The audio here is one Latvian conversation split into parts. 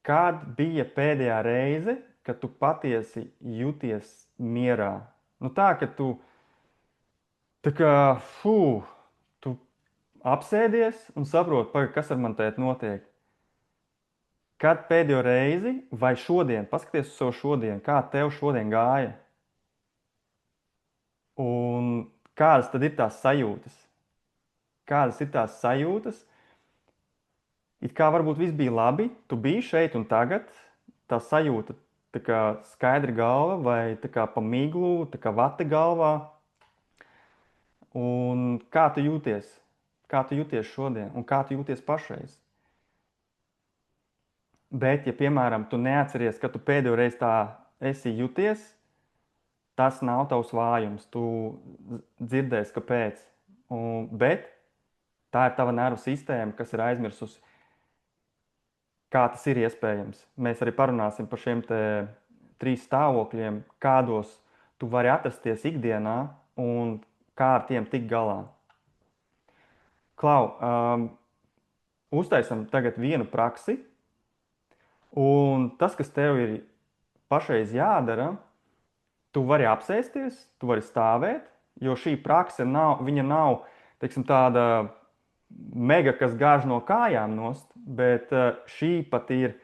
Kad bija pēdējā reize, kad tu patiesi jūties mierā? Nu tā, ka tu tā kā, fū, tu apsēdies un saproti, pagaid, kas ar mani tēt notiek. Kad pēdējo reizi vai šodien, paskaties uz savu šodienu, kā tev šodien gāja un kādas tad ir tās sajūtas? Kādas ir tās sajūtas? It kā varbūt viss bija labi, tu biji šeit un tagad, tā sajūta tā kā skaidra galva vai tā kā pa miglu, tā kā vate galvā. Un kā tu jūties? Kā tu jūties šodien un kā tu jūties pašreiz? Bet, ja, piemēram, tu neatceries, ka tu pēdējo reizi tā esi jūties, tas nav tavs vājums. Tu dzirdēsi, kāpēc. Bet tā ir tava nervu sistēma, kas ir aizmirsusi, kā tas ir iespējams. Mēs arī parunāsim par šiem trīs stāvokļiem, kādos tu vari atrasties ikdienā un kā ar tiem tikt galā. Klau, uztaisam tagad vienu praksi, un tas, kas tev ir pašreiz jādara, tu vari apsēsties, tu vari stāvēt, jo šī prakse nav, teiksim, tāda mega, kas gāž no kājām nost, bet šī pat ir,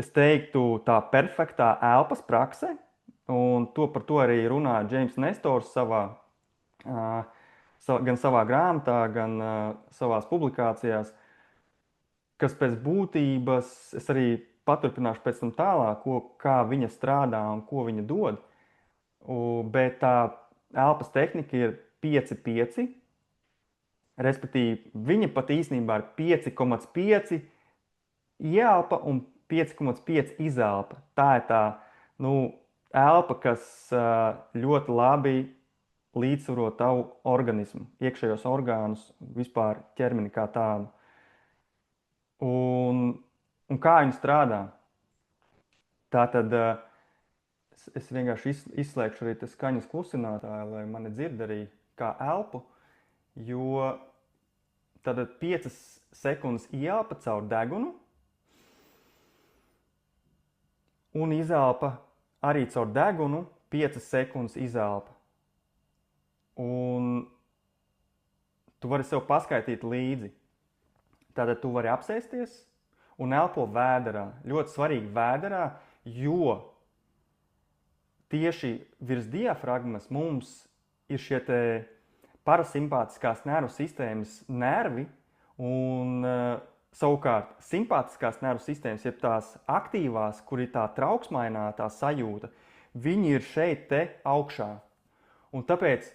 es teiktu, tā perfektā elpas prakse, un par to arī runā Džeims Nestors gan savā grāmatā, gan savās publikācijās, kas pēc būtības, es arī paturpināšu pēc tam tālāk, kā viņa strādā un ko viņa dod. Bet tā elpas tehnika ir 5-5, respektīvi viņa pat īstenībā ir 5,5 ieelpa un 5,5 izelpa. Tā ir tā elpa, kas ļoti labi līdzsvaro tavu organismu, iekšējos orgānus, vispār ķermeni kā tādu. Un kā viņi strādā? Tā tad es vienkārši izslēgšu arī skaņas klusinātāju, lai mani dzird arī kā elpu, jo tad 5 sekundes ieelpa caur degunu un izelpa arī caur degunu 5 sekundes izelpa. Un tu vari sev paskaitīt līdzi. Tātad tu vari apsēsties un elpo vēderā. Ļoti svarīgi vēderā, jo tieši virs diafragmas mums ir šie parasimpātiskās nervu sistēmas nervi, un savukārt simpātiskās nervu sistēmas, jeb tās aktīvās, kur ir tā trauksmainā tā sajūta, viņi ir šeit te augšā. Un tāpēc,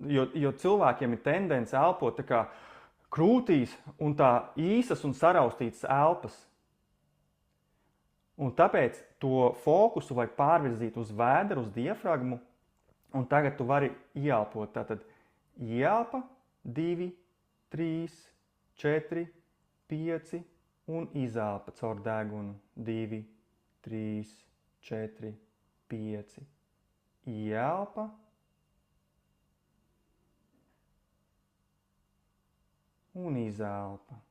jo cilvēkiem ir tendence elpot tā kā krūtīs un tā īsas un saraustītas elpas. Un tāpēc to fokusu vajag pārvirzīt uz vēderu, uz diafragmu, un tagad tu vari ieelpot. Tātad ieelpa 2, 3, 4, 5 un izelpa caur degunu 2, 3, 4, 5. Ieelpa un izelpa.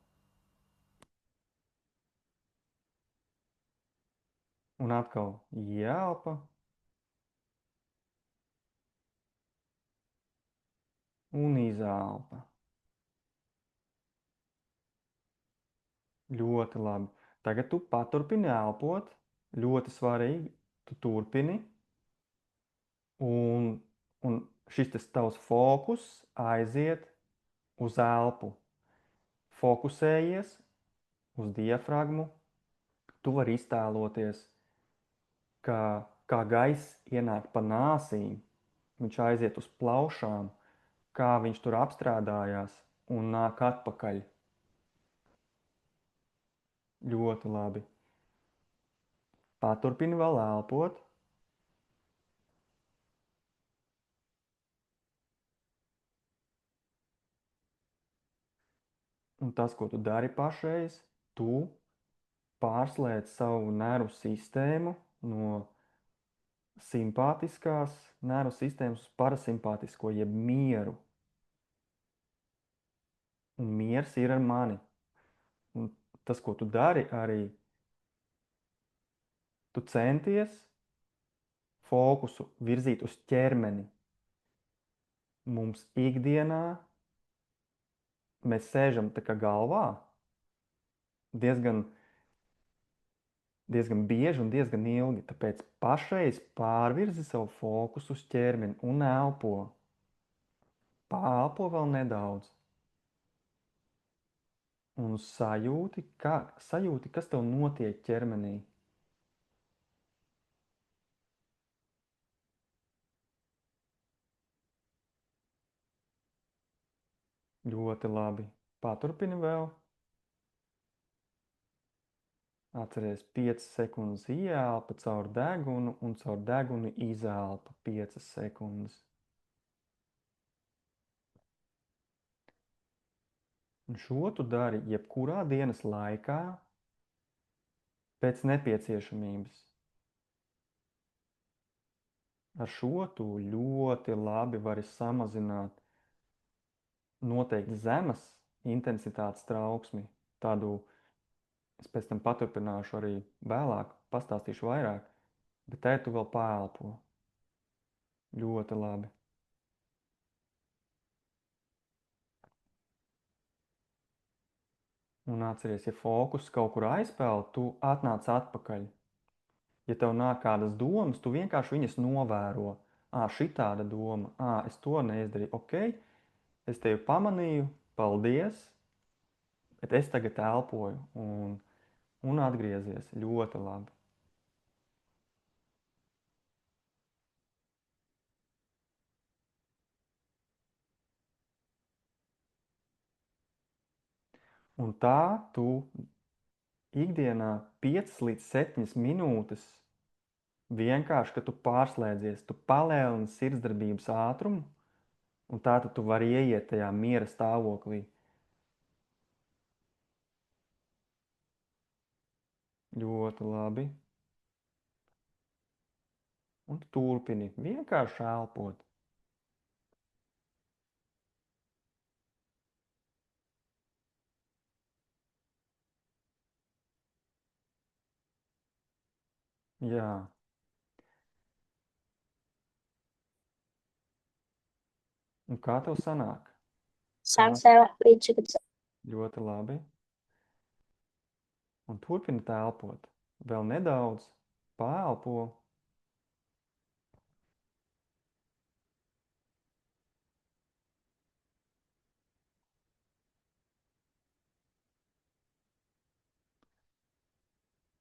Un atkal ieelpa un izelpa. Ļoti labi. Tagad tu paturpini elpot. Ļoti svarīgi, tu turpini. Un šis tavs fokus aiziet uz elpu. Fokusējies uz diafragmu. Tu vari iztēloties, kā gaiss ienāk pa nāsīm. Viņš aiziet uz plaušām, kā viņš tur apstrādājās un nāk atpakaļ. Ļoti labi. Paturpini vēl elpot. Un tas, ko tu dari pašreiz, tu pārslēdz savu nervu sistēmu no simpātiskās nervu sistēmas uz parasimpātisko, jeb mieru. Un miers ir ar mani. Un tas, ko tu dari arī, Tu centies fokusu virzīt uz ķermeni. Mums ikdienā mēs sēžam tā kā galvā diezgan, diezgan bieži un diezgan ilgi. Tāpēc pašreiz pārvirzi savu fokusu uz ķermeni un elpo. Pāelpo vēl nedaudz. Un sajūti, kas tev notiek ķermenī. Ļoti labi. Paturpini vēl. Atceries 5 sekundes ieelpa caur degunu un caur degunu izelpa 5 sekundes. Un šo tu dari jebkurā dienas laikā pēc nepieciešamības. Ar šo tu ļoti labi vari samazināt noteikti zemes intensitātes trauksmi. Tādu es pēc tam paturpināšu arī vēlāk, pastāstīšu vairāk, bet te tu vēl paelpo. Ļoti labi. Un atceries, ja fokus kaut kur aizpeld, tu atnāc atpakaļ. Ja tev nāk kādas domas, tu vienkārši viņas novēro. Šitāda doma, es to neizdarīju, ok, es tevi pamanīju, paldies, bet es tagad elpoju un atgriezies ļoti labi. Un tā tu ikdienā 5 līdz 7 minūtes vienkārši, ka tu pārslēdzies, tu palielini sirdsdarbības ātrumu, un tā tu vari ieiet tajā miera stāvoklī. Ļoti labi. Un tu turpini vienkārši elpot. Jā. Un kā tev sanāk? Sāk sev līdz Ļoti labi. Un turpini telpot. Vēl nedaudz. Paelpo.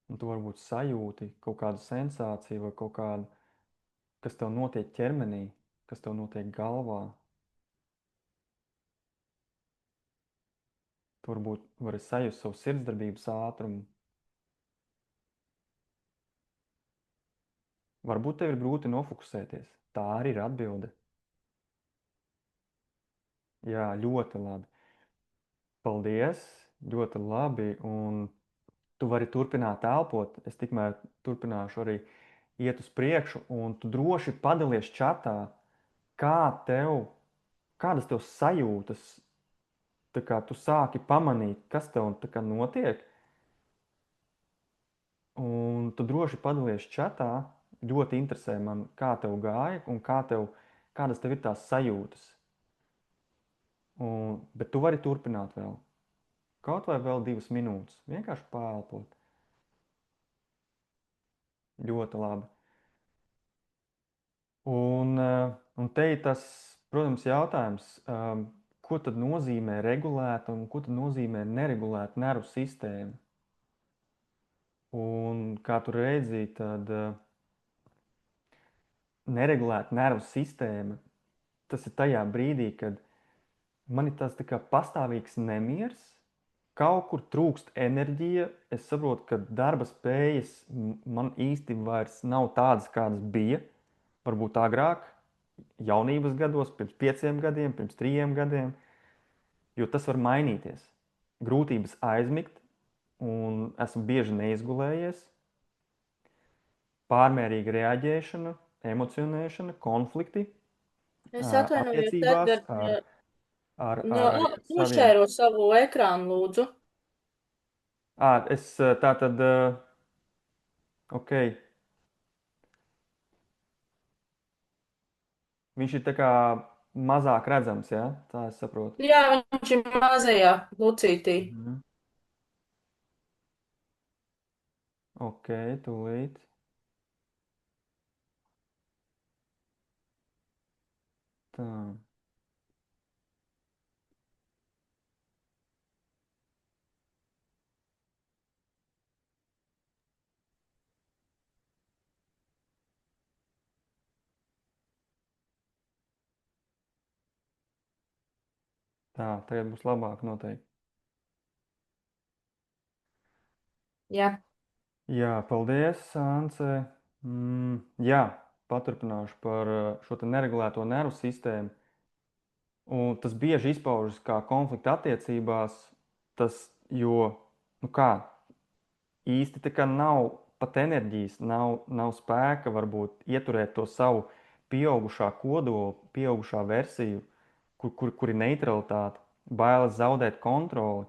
Un tu varbūt sajūti kaut kādu sensāciju vai kaut kādu, kas tev notiek ķermenī, kas tev notiek galvā. Tu varbūt vari sajust savu sirdsdarbības ātrumu. Varbūt tev ir grūti nofokusēties. Tā arī ir atbilde. Jā, ļoti labi. Paldies, ļoti labi. Un tu vari turpināt elpot. Es tikmēr turpināšu arī iet uz priekšu, un tu droši padalies čatā, kādas tev sajūtas, tā kā tu sāki pamanīt, kas tev tā kā notiek. Un tu droši padalies čatā. Ļoti interesē man, kā tev gāja un kādas tev ir tās sajūtas. Bet tu vari turpināt vēl. Kaut vai vēl 2 minūtes. Vienkārši paelpot. Ļoti labi. Un te ir tas, protams, jautājums, ko tad nozīmē regulēta un ko tad nozīmē neregulēta nervu sistēma. Un kā tu redzi, tad neregulēta nervu sistēma, tas ir tajā brīdī, kad man ir tas tā kā pastāvīgs nemieris, kaut kur trūkst enerģija, es saprotu, ka darba spējas man īsti vairs nav tādas, kādas bija, varbūt agrāk, jaunības gados, pirms 5 gadiem, pirms 3 gadiem, jo tas var mainīties. Grūtības aizmigt, un esmu bieži neizgulējies, pārmērīga reaģēšana, emocionēšana, konflikti Es atvainojos, attiecībās Edgars, ar saviem. nošēro savu ekrānu, lūdzu. Es tā tad, ok, Viņš ir tā kā mazāk redzams, ja? Tā es saprotu. Jā, viņš ir mazajā lucītī. Mhm. Ok, tūlīt. Tā. Tā, tagad būs labāk noteikti. Jā. Jā, paldies, Ance. Jā, paturpināšu par šo te neregulēto nervu sistēmu. Un tas bieži izpaužas kā konflikta attiecībās, tas, jo, nu kā, īsti tā kā nav pat enerģijas, nav spēka varbūt ieturēt to savu pieaugušā kodolu, pieaugušā versiju, kur ir neutralitāte, bailes zaudēt kontroli.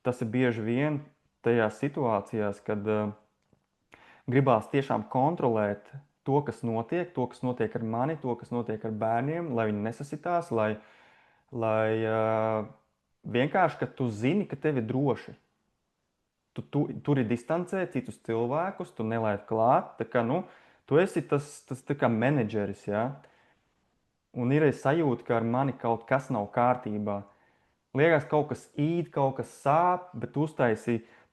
Tas ir bieži vien tajās situācijās, kad gribās tiešām kontrolēt to, kas notiek ar mani, to, kas notiek ar bērniem, lai viņi nesasitās, lai vienkārši, ka tu zini, ka tev ir droši. Tu turi distancē citus cilvēkus, tu nelaid klāt. Tā kā, nu, tu esi tas tā kā menedžeris, ja? Un ir sajūta, ka ar mani kaut kas nav kārtībā. Liekas, kaut kas īt, kaut kas sāp, bet tu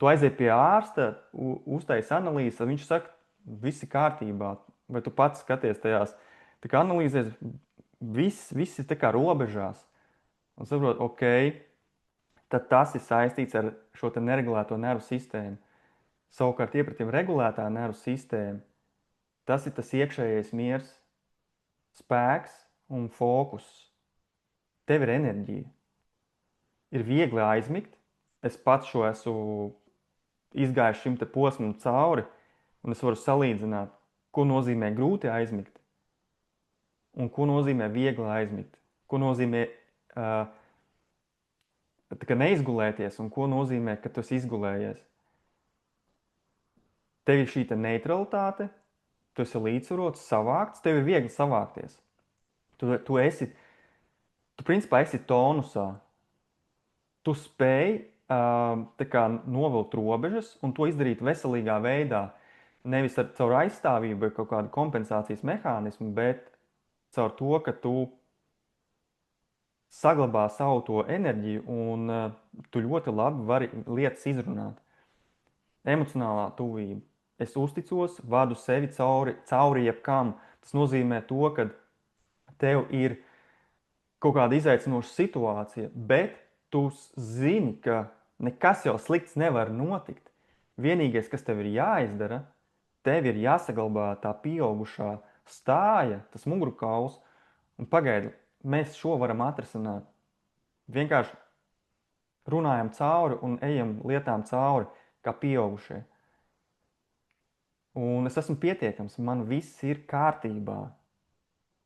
aizies pie ārsta, uztaisi analīzes, un viņš saka, viss ir kārtībā. Vai tu pats skaties tajās tā kā analīzēs, viss ir tā kā robežās. Un saprot, ok, tad tas ir saistīts ar šo te neregulēto nervu sistēmu. Savukārt, iepratim regulētā nervu sistēma, tas ir tas iekšējais miers, spēks un fokus. Tev ir enerģija. Ir viegli aizmigt. Es pats šo esmu izgājis šim te posmam cauri, un es varu salīdzināt, ko nozīmē grūti aizmigt un ko nozīmē viegli aizmigt. Ko nozīmē neizgulēties un ko nozīmē, ka tu esi izgulējies. Tev ir šī neutralitāte, tu esi līdzsvarots, savākts, tev ir viegli savākties. Tu principā esi tonusā. Tu spēj novilkt robežas un to izdarīt veselīgā veidā. Nevis caur aizstāvību vai kaut kādu kompensācijas mehānismu, bet caur to, ka tu saglabā savu to enerģiju un tu ļoti labi vari lietas izrunāt. Emocionālā tuvība. Es uzticos, vadu sevi cauri jebkam. Tas nozīmē to, ka tev ir kaut kāda izaicinoša situācija, bet tu zini, ka nekas jau slikts nevar notikt. Vienīgais, kas tev ir jāizdara, tev ir jāsaglabā tā pieaugušā stāja, tas mugurkauls, un pagaidi, mēs šo varam atrisināt. Vienkārši runājam cauri un ejam lietām cauri, kā pieaugušie. Un es esmu pietiekams, man viss ir kārtībā.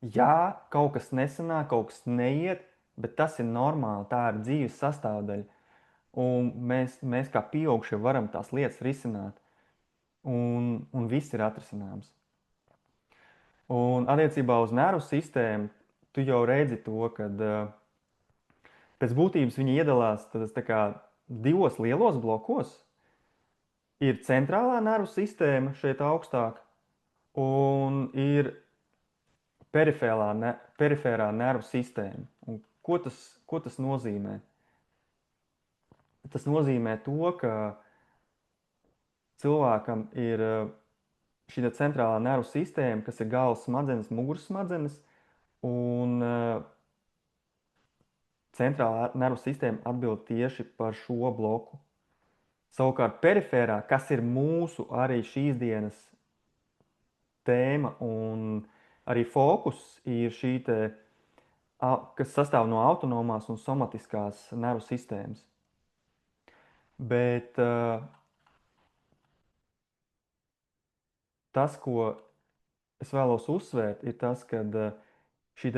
Jā, kaut kas nesanāk, kaut kas neiet, bet tas ir normāli, tā ir dzīves sastāvdaļa. Un mēs kā pieaugušie varam tās lietas risināt, un viss ir atrisināms. Un attiecībā uz nervu sistēmu, tu jau redzi to, ka pēc būtības viņi iedalās divos lielos blokos. Ir centrālā nervu sistēma šeit augstāk, un ir perifērā nervu sistēma. Un ko tas nozīmē? Tas nozīmē to, ka cilvēkam ir šī centrālā nervu sistēma, kas ir galvas smadzenes, muguras smadzenes, un centrālā nervu sistēma atbild tieši par šo bloku. Savukārt perifērā, kas ir mūsu arī šīs dienas tēma un arī fokus, ir šī te, kas sastāv no autonomās un somatiskās nervu sistēmas. Bet tas, ko es vēlos uzsvērt, ir tas, ka šī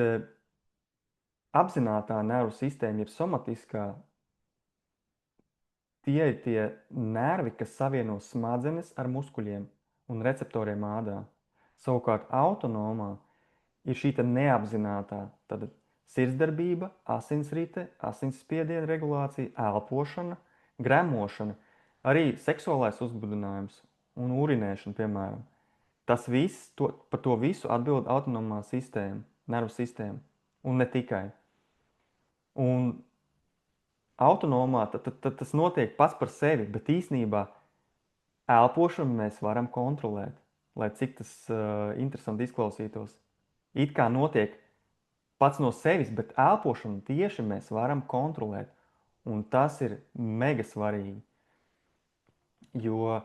apzinātā nervu sistēma, jeb somatiskā, tie ir tie nervi, kas savieno smadzenes ar muskuļiem un receptoriem ādā. Savukārt autonomā ir šī neapzinātā sirdsdarbība, asinsrite, asinsspiediena regulācija, elpošana, gremošana, arī seksuālais uzbudinājums un urinēšana, piemēram. Tas viss, par to visu atbild autonomā sistēma, nervu sistēma, un ne tikai. Un autonomā tad tas notiek pats par sevi, bet īsnībā elpošanu mēs varam kontrolēt, lai cik tas interesanti izklausītos. It kā notiek pats no sevis, bet elpošanu tieši mēs varam kontrolēt. Un tas ir mega svarīgi. Jo,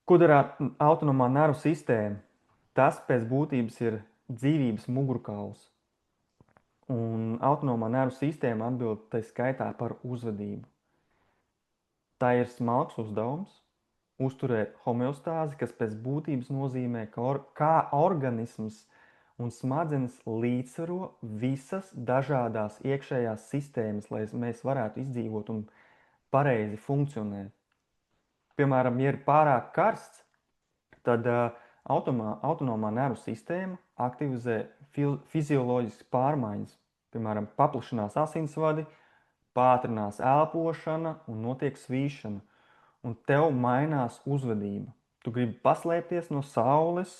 ko dara autonomā nervu sistēma? Tas pēc būtības ir dzīvības mugurkauls. Un autonomā nervu sistēma atbild tai skaitā par uzvedību. Tā ir smalks uzdevums uzturēt homeostāzi, kas pēc būtības nozīmē, kā organisms un smadzenes līdzsvaro visas dažādās iekšējās sistēmas, lai mēs varētu izdzīvot un pareizi funkcionēt. Piemēram, ja ir pārāk karsts, tad autonomā nervu sistēma aktivizē fizioloģiskas pārmaiņas. Piemēram, paplašinās asinsvadi, pātrinās elpošana un notiek svīšana. Un tev mainās uzvedība. Tu gribi paslēpties no saules,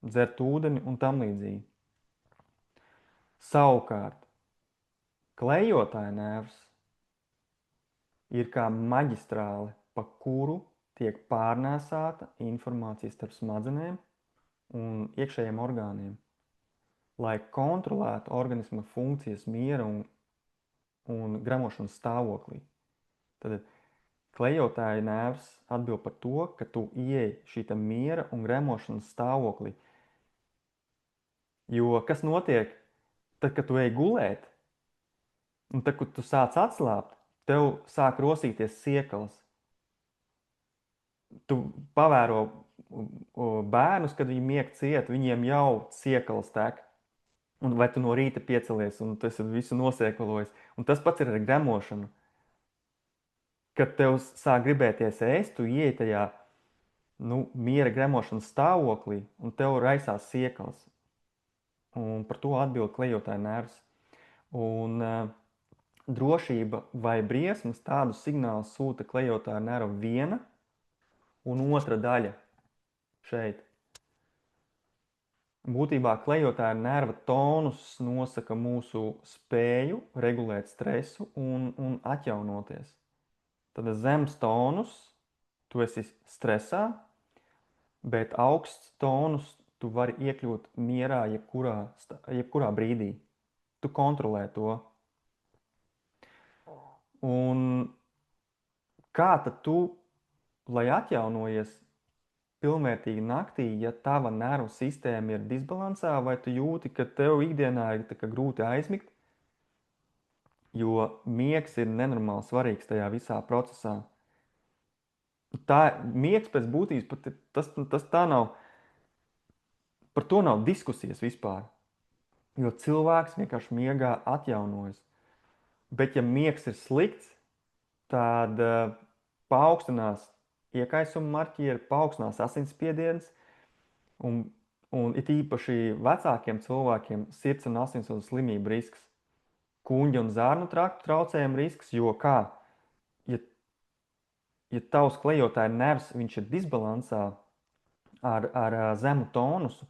dzert ūdeni un tam līdzīgi. Savukārt, klejotāja nervs ir kā maģistrāle, pa kuru tiek pārnēsāta informācija starp smadzenēm un iekšējiem orgāniem, lai kontrolētu organisma funkcijas miera un gremošanas stāvoklī. Tad klejotāja nervs atbild par to, ka tu ieej šī miera un gremošanas stāvoklī. Jo kas notiek, tad, kad tu ej gulēt, un tad, kad tu sāc atslābt, tev sāk rosīties siekalas. Tu pavēro bērnus, kad viņi mieg ciet, viņiem jau siekalas tek. Un vai tu no rīta piecelies, un tas ir visu nosiekalojis. Un tas pats ir ar gremošanu. Kad tev sāk gribēties ēst, tu ieej tajā miera gremošanas stāvoklī, un tev raisās siekalas. Un par to atbild klejotāja nervs. Un drošība vai briesmas tādus signālus sūta klejotāja nerva viena un otra daļa šeit. Būtībā klejotāja nerva tonus nosaka mūsu spēju regulēt stresu un atjaunoties. Tad zems tonus, tu esi stresā, bet augsts tonus tu vari iekļūt mierā jebkurā brīdī. Tu kontrolē to. Un kā tad tu, lai atjaunojies pilnvērtīgi naktī, ja tava nervu sistēma ir disbalansā, vai tu jūti, ka tev ikdienā ir grūti aizmigt, jo miegs ir nenormāli svarīgs tajā visā procesā. Miegs pēc būtības, tas tā nav, par to nav diskusijas vispār, jo cilvēks vienkārši miegā atjaunojas. Bet ja miegs ir slikts, tad paaugstinās iekaisuma marķieri, paaugstinās asinsspiediens, un it īpaši vecākiem cilvēkiem sirds un asinsvadu slimību risks, kuņģa un zārnu traktu traucējumu risks, jo ja tavs klejotāja nervs, viņš ir disbalansā ar zemu tonusu,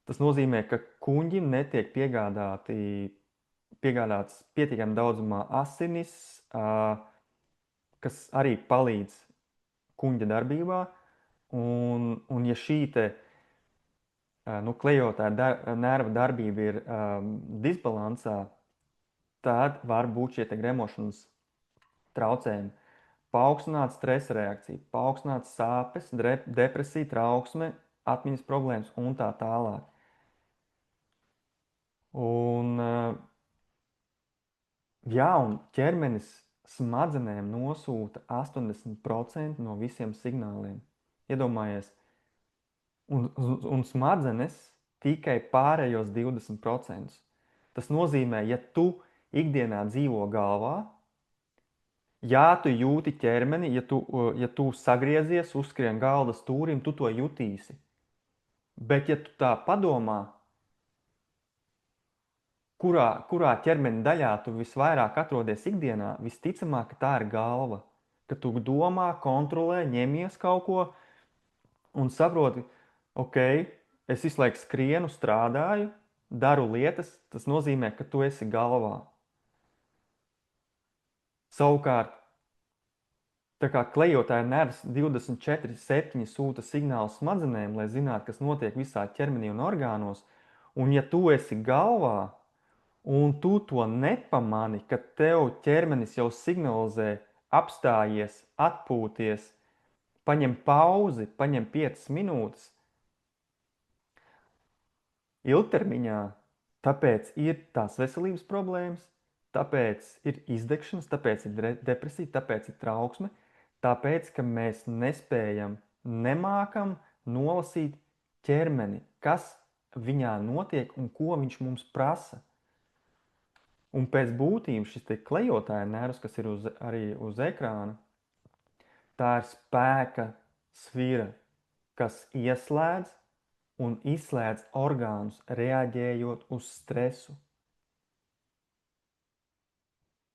tas nozīmē, ka kuņģim netiek piegādāts pietiekami daudzumā asinis, kas arī palīdz kuņģa darbībā, un ja šī klejotāja nerva darbība ir disbalansā, tad var būt šie gremošanas traucējumi. Paaugstināta stresa reakcija, paaugstināta sāpes, depresija, trauksme, atmiņas problēmas un tā tālāk. Un ķermenis smadzenēm nosūta 80% no visiem signāliem. Iedomājies, un smadzenes tikai pārējos 20%. Tas nozīmē, ja tu ikdienā dzīvo galvā, ja tu jūti ķermeni, ja tu sagriezies, uzskrien galda stūrim, tu to jutīsi. Bet, ja tu tā padomā, kurā ķermeņa daļā tu visvairāk atrodies ikdienā, visticamāk, ka tā ir galva. Ka tu domā, kontrolē, ņemies kaut ko un saproti, ok, es visu laiku skrienu, strādāju, daru lietas, tas nozīmē, ka tu esi galvā. Savukārt, tā kā klejotāja nervs 24/7 sūta signālu smadzenēm, lai zinātu, kas notiek visā ķermenī un orgānos, un ja tu esi galvā, un tu to nepamani, ka tev ķermenis jau signalizē, apstājies, atpūties, paņem pauzi, paņem 5 minūtes, ilgtermiņā, tāpēc ir tās veselības problēmas, tāpēc ir izdegšanas, tāpēc ir depresija, tāpēc ir trauksme, tāpēc, ka mēs nespējam, nemākam nolasīt ķermeni, kas viņā notiek un ko viņš mums prasa. Un pēc būtības šis klejotāja nervs, kas ir arī uz ekrāna, tā ir spēka svira, kas ieslēdz un izslēdz orgānus, reaģējot uz stresu.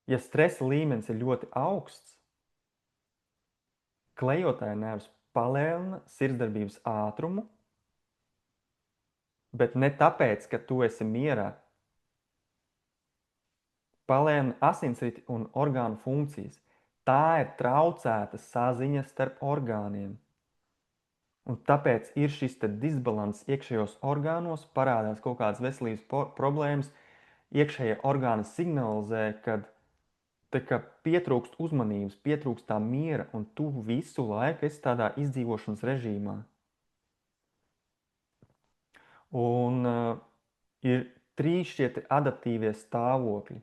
Ja stresa līmenis ir ļoti augsts, klejotāja nervs palielina sirdsdarbības ātrumu, bet ne tāpēc, ka tu esi mierā. Palielina asinsriti un orgānu funkcijas. Tā ir traucēta saziņa starp orgāniem. Un tāpēc ir šis disbalans iekšējos orgānos, parādās kaut kādas veselības problēmas. Iekšējie orgāni signalizē, ka pietrūkst uzmanības, pietrūkst tā miera, un tu visu laiku esi tādā izdzīvošanas režīmā. Un ir 3 šie adaptīvie stāvokļi,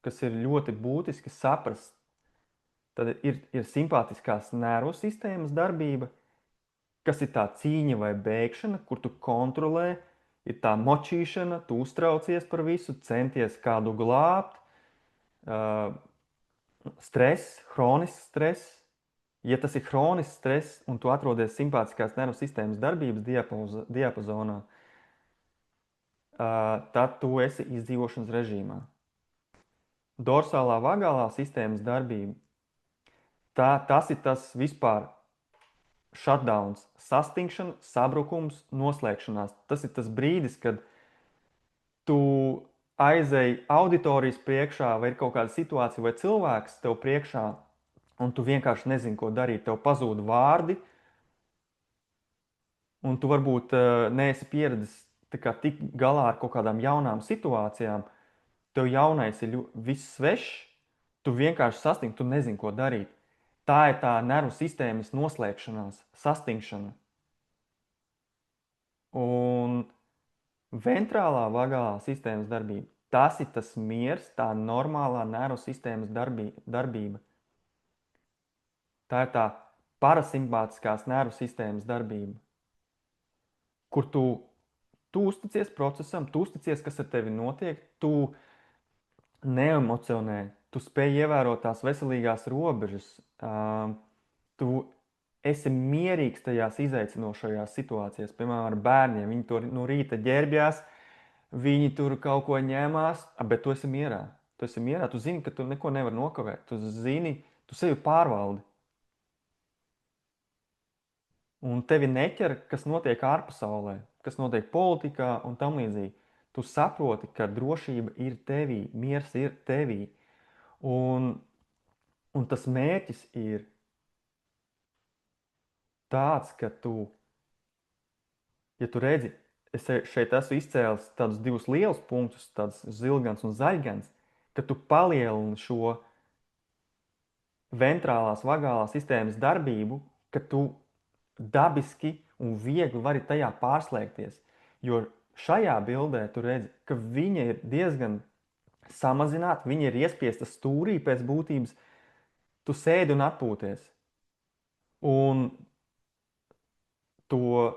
kas ir ļoti būtiski saprast. Tad ir simpātiskās nervu sistēmas darbība, kas ir tā cīņa vai bēgšana, kur tu kontrolē, ir tā močīšana, tu uztraucies par visu, centies kādu glābt, stress, hronisks stress. Ja tas ir hronisks stress un tu atrodies simpātiskās nervu sistēmas darbības diapazonā, tad tu esi izdzīvošanas režīmā. Dorsālā vagālā sistēmas darbība, tas ir tas vispār shutdowns, sastingšana, sabrukums, noslēgšanās. Tas ir tas brīdis, kad tu aizej auditorijas priekšā, vai ir kaut kāda situācija, vai cilvēks tev priekšā, un tu vienkārši nezini, ko darīt. Tev pazūd vārdi, un tu varbūt neesi pieredzis tik galā ar kaut kādām jaunām situācijām. Tev jaunais ir viss svešs, tu vienkārši sasting, tu nezini, ko darīt. Tā ir tā nervu sistēmas noslēgšanās, sastingšana. Un ventrālā vagālā sistēmas darbība, tas ir tas miers, tā normālā nervu sistēmas darbība. Tā ir tā parasimpātiskās nervu sistēmas darbība, kur tu uzticies procesam, tu uzticies, kas ar tevi notiek, tu neemocionē, tu spēj ievērot tās veselīgās robežas, tu esi mierīgs tajās izaicinošajās situācijās. Piemēram, ar bērniem, viņi tur no rīta ģērbjās, viņi tur kaut ko ņēmās, bet tu esi mierā. Tu esi mierā, tu zini, ka tu neko nevari nokavēt, tu zini, tu sevi pārvaldi. Un tevi neķer, kas notiek ārpasaulē, kas notiek politikā un tam līdzīgi. Tu saproti, ka drošība ir tevī, miers ir tevī. Un tas mērķis ir tāds, ka ja tu redzi, es šeit esmu izcēlis tādus 2 lielus punktus, tādus zilgans un zaļgans, ka tu palielini šo ventrālās vagālās sistēmas darbību, ka tu dabiski un viegli vari tajā pārslēgties. Jo šajā bildē tu redzi, ka viņa ir diezgan samazināta, viņa ir iespiesta stūrī pēc būtības. Tu sēdi un atpūties. Un to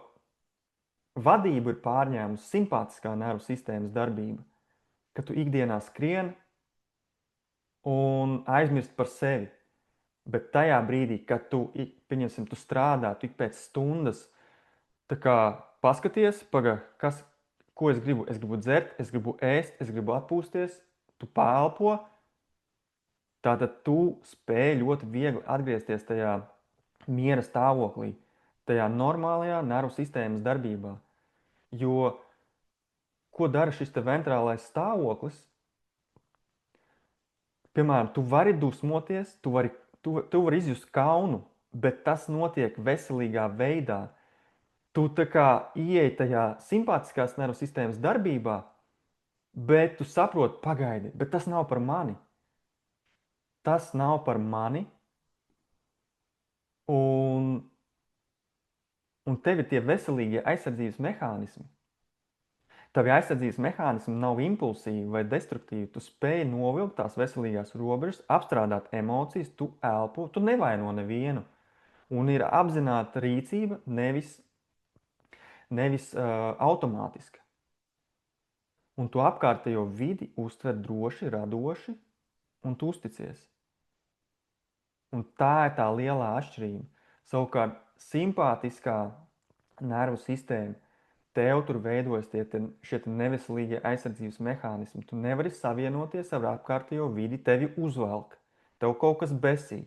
vadību ir pārņēmusi simpātiskā nervu sistēmas darbība, ka tu ikdienā skrien un aizmirst par sevi. Bet tajā brīdī, kad tu strādā, tu ik pēc stundas paskaties, ko es gribu. Es gribu dzert, es gribu ēst, es gribu atpūsties, tu pāelpo. Tātad tu spēj ļoti viegli atgriezties tajā miera stāvoklī, tajā normālajā nervu sistēmas darbībā. Jo ko dara šis te ventrālais stāvoklis? Piemēram, tu vari dusmoties, tu vari izjust kaunu, bet tas notiek veselīgā veidā. Tu tā kā ieej tajā simpātiskās nervu sistēmas darbībā, bet tu saproti, pagaidi, bet tas nav par mani. Tas nav par mani, un, un tev ir tie veselīgie aizsardzības mehānismi. Tavi aizsardzības mehānismi nav impulsīvi vai destruktīvi. Tu spēj novilkt tās veselīgās robežas, apstrādāt emocijas, tu elpo, tu nevaino nevienu. Un ir apzināta rīcība, nevis automātiska. Un tu apkārtējo vidi uztver droši, radoši, un tu uzticies. Un tā ir tā lielā atšķirība. Savukārt, simpātiskā nervu sistēma, tev tur veidojas šie neveselīgie aizsardzības mehānismi. Tu nevari savienoties ar apkārtējo vidi, tevi uzvelk. Tev kaut kas besī.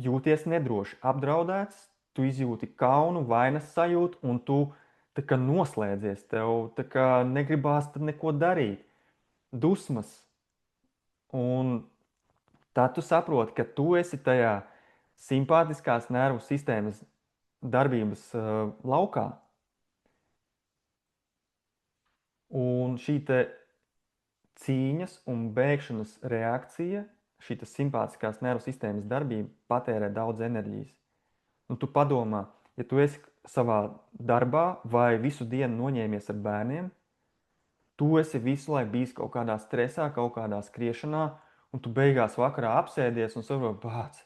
Jūties nedroši, apdraudēts, tu izjūti kaunu, vainas sajūtu, un tu tā kā noslēdzies. Tev tā kā negribās neko darīt. Dusmas. Un tad tu saproti, ka tu esi tajā simpātiskās nervu sistēmas darbības laukā. Un šī cīņas un bēgšanas reakcija, šī simpātiskās nervu sistēmas darbība patērē daudz enerģijas. Un tu padomā, ja tu esi savā darbā vai visu dienu noņēmies ar bērniem, tu esi visu laiku bijis kaut kādā stresā, kaut kādā skriešanā, un tu beigās vakarā apsēdies un saproti, bāc,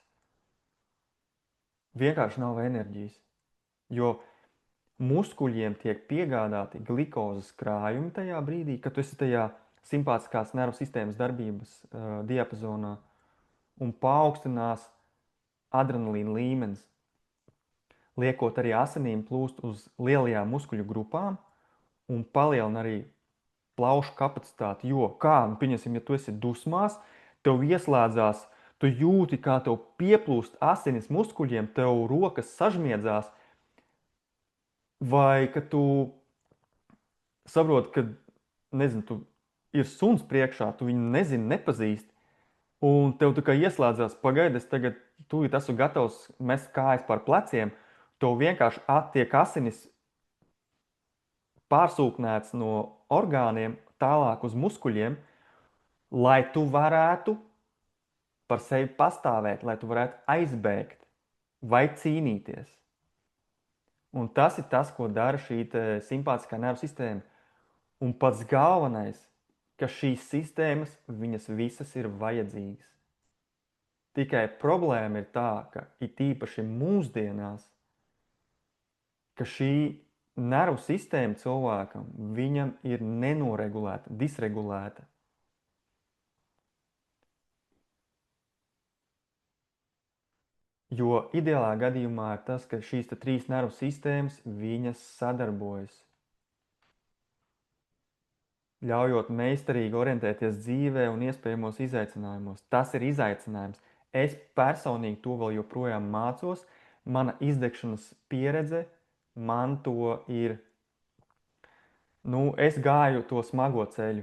vienkārši nav enerģijas. Jo muskuļiem tiek piegādāti glikozes krājumi tajā brīdī, kad tu esi tajā simpātiskās nervu sistēmas darbības diapazonā un paaugstinās adrenalīna līmenis, liekot arī asinīm plūst uz lielajām muskuļu grupām un palielina arī plaušu kapacitāti. Jo, pieņemsim, ja tu esi dusmās, tev ieslēdzās, tu jūti, kā tev pieplūst asinis muskuļiem, tev rokas sažmiedzās, vai ka tu saproti, ka, nezinu, tu ir suns priekšā, tu viņu nezini, nepazīsti, un tev tā kā ieslēdzās, pagaidi, es tagad tūlīt esmu gatavs mest kājas pār pleciem, tev vienkārši tiek asinis pārsūknēts no orgāniem tālāk uz muskuļiem, lai tu varētu par sevi pastāvēt, lai tu varētu aizbēgt vai cīnīties. Un tas ir tas, ko dara šī simpātiskā nervu sistēma. Un pats galvenais, ka šīs sistēmas, viņas visas ir vajadzīgas. Tikai problēma ir tā, ka it īpaši mūsdienās, ka šī nervu sistēma cilvēkam, viņam ir nenoregulēta, disregulēta. Jo ideālā gadījumā ir tas, ka šīs trīs nervu sistēmas, viņas sadarbojas, ļaujot meistarīgi orientēties dzīvē un iespējamos izaicinājumos. Tas ir izaicinājums. Es personīgi to vēl joprojām mācos. Mana izdegšanas pieredze man to ir, es gāju to smago ceļu.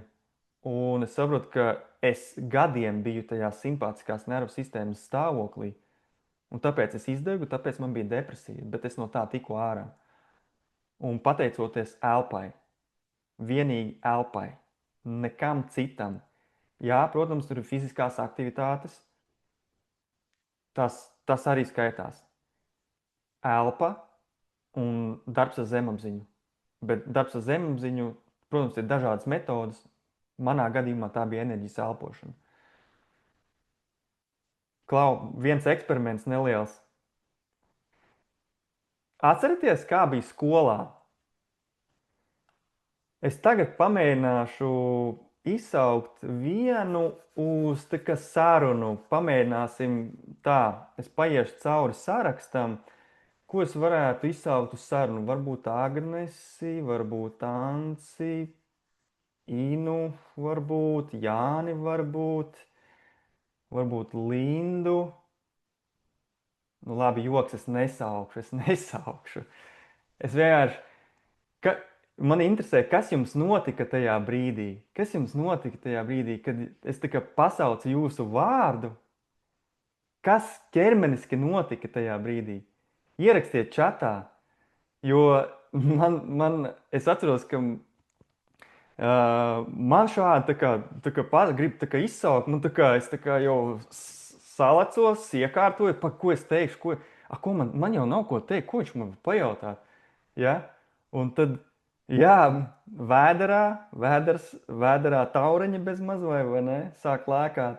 Un es saprotu, ka es gadiem biju tajā simpātiskās nervu sistēmas stāvoklī. Un tāpēc es izdegu, tāpēc man bija depresija, bet es no tā tiku ārā. Un pateicoties elpai, vienīgi elpai, nekam citam. Jā, protams, tur ir fiziskās aktivitātes, tas arī skaitās. Elpa un darbs ar zemapziņu. Bet darbs ar zemapziņu, protams, ir dažādas metodas. Manā gadījumā tā bija enerģijas elpošana. Klau, viens eksperiments neliels. Atcerieties, kā bija skolā? Es tagad pamēģināšu izsaukt vienu uz sarunu. Pamēģināsim tā. Es paiešu cauri sarakstam, ko es varētu izsaukt uz sarunu? Varbūt Agnesi, varbūt Anci, Inu, varbūt Jāni, varbūt Lindu. Nu, labi, joks es nesaukšu. Es vienkārši, ka, man interesē, kas jums notika tajā brīdī? Kas jums notika tajā brīdī, kad es tā kā pasaucu jūsu vārdu? Kas ķermeniski notika tajā brīdī? Ierakstiet čatā, jo es atceros, ka man šādi grib izsaukt, nu es jau salecos, iekārtoju, pa ko es teikšu, ko man jau nav ko teikt, ko viņš man pajautāt. Ja? Un tad, jā, vēderā taureņi bez maz vai ne, sāk lēkāt.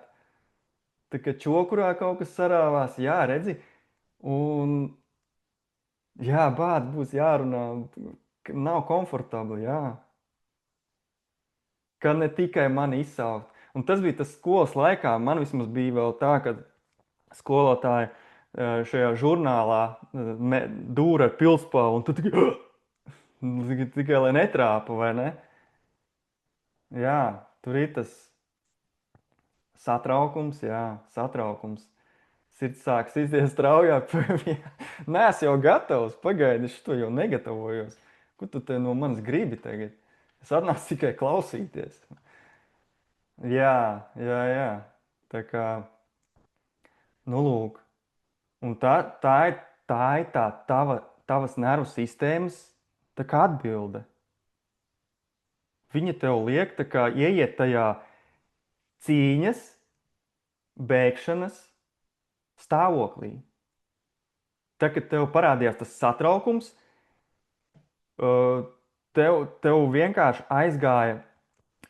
Tā kā čokurā kaut kas sarāvās, jā, redzi, un jā, bāds būs jārunā, nav komfortabli, jā. Ka ne tikai mani izsaukt. Un tas bija tas skolas laikā. Man vismaz bija vēl tā, ka skolotāji šajā žurnālā dūra ar pilspālu, un tu tikai lai netrāpa, vai ne? Jā, tur ir tas satraukums, jā, satraukums. Sirds sāks iziet straujāk. Nē, es jau gatavs, pagaidi, es to jau negatavojos. Ko tu te no manis gribi tagad? Es atnācu tikai klausīties. Jā. Tā kā, nu lūk. Un tā ir tā tavas nervu sistēmas tā kā atbilde. Viņa tev liek tā kā ieiet tajā cīņas, bēgšanas stāvoklī. Tā, kad tev parādījās tas satraukums, tev vienkārši aizgāja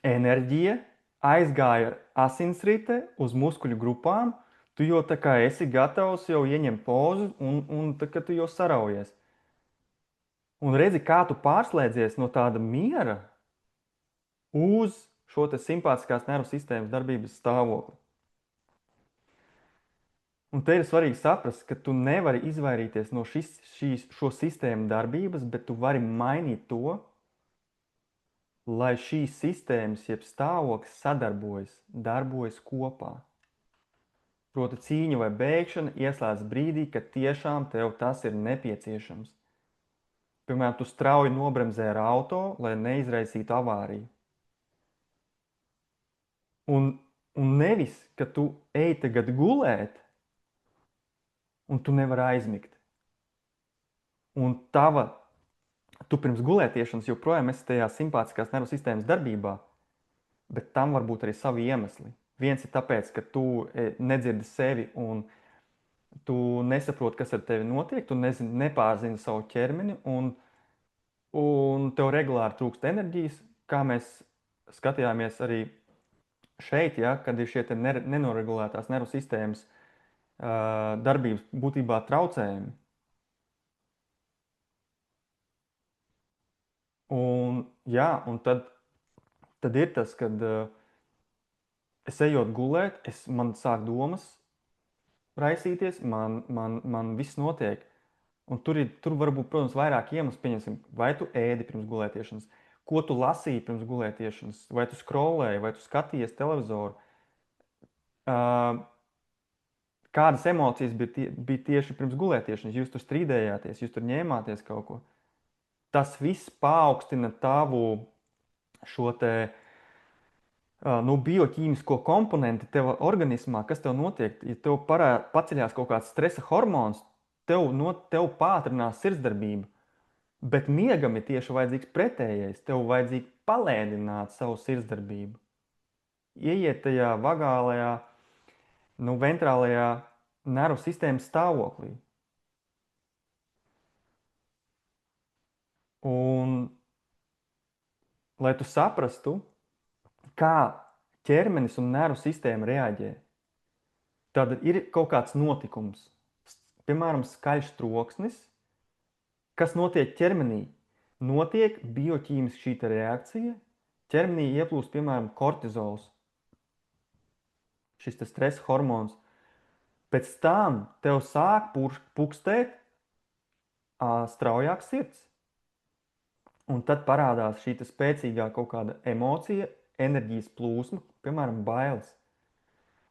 enerģija, aizgāja asinsrite uz muskuļu grupām, tu jau tā kā esi gatavs jau ieņemt pozu un tā, tu jau saraujies. Un redzi, kā tu pārslēdzies no tāda miera uz šo te simpātiskās nervu sistēmas darbības stāvokli. Un te ir svarīgi saprast, ka tu nevari izvairīties no šo sistēmu darbības, bet tu vari mainīt to, lai šīs sistēmas, jeb stāvoklis darbojas kopā. Proti cīņa vai bēgšana ieslēdz brīdī, kad tiešām tev tas ir nepieciešams. Piemēram, tu strauji nobremzē ar auto, lai neizraisītu avāriju. Un nevis, ka tu ej tagad gulēt, un tu nevari aizmigt. Un tu pirms gulētiešanas joprojām esi tajā simpātiskās nervu sistēmas darbībā, bet tam var būt arī savi iemesli. Viens ir tāpēc, ka tu nedzirdi sevi un tu nesaproti, kas ar tevi notiek, tu nepārzini savu ķermeni un tev regulāri trūkst enerģijas, kā mēs skatījāmies arī šeit, ja, kad ir šie nenoregulētās nervu sistēmas darbības būtībā traucējumi. Un tad ir tas, kad es ejot gulēt, man sāk domas raisīties, man viss notiek. Un tur var būt, protams, vairāk iemeslu, pieņemsim, vai tu ēdi pirms gulētiešanas, ko tu lasīji pirms gulētiešanas, vai tu scrollēji, vai tu skatījies televizoru. Kādas emocijas bija tieši pirms gulētiešanas? Jūs tur strīdējāties, jūs tur ņēmāties kaut ko. Tas viss paaugstina tavu šo te bioķīmisko komponenti tev organismā, kas tev notiek. Ja tev paceļās kaut kāds stresa hormons, tev pātrinās sirdsdarbība. Bet miegam ir tieši vajadzīgs pretējais. Tev vajadzīgi palēnināt savu sirdsdarbību. Ieiet tajā vagālajā, ventrālajā nervu sistēmas stāvoklī. Un, lai tu saprastu, kā ķermenis un nervu sistēma reaģē, tad ir kaut kāds notikums, piemēram, skaļš troksnis, kas notiek ķermenī. Notiek bioķīmiski šī reakcija, ķermenī ieplūst, piemēram, kortizols, šis stresa hormons. Pēc tam tev sāk pukstēt straujāk sirds. Un tad parādās šī spēcīgā kaut kāda emocija, enerģijas plūsma, piemēram, bailes.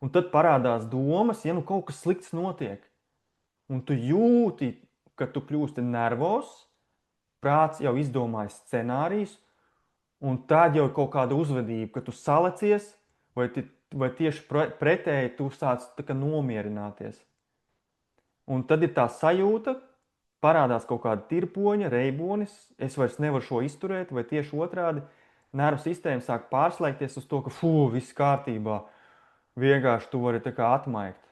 Un tad parādās domas, ja nu kaut kas slikts notiek. Un tu jūti, ka tu kļūsti nervozs, prāts jau izdomājas scenārijus, un tad jau ir kaut kāda uzvedība, ka tu salecies, vai tieši pretēji tu sāc nomierināties. Un tad ir tā sajūta, parādās kaut kāda tirpoņa, reibonis, es vairs nevaru šo izturēt, vai tieši otrādi nervu sistēma sāk pārslēgties uz to, ka viss kārtībā, vienkārši tu vari atmaigt.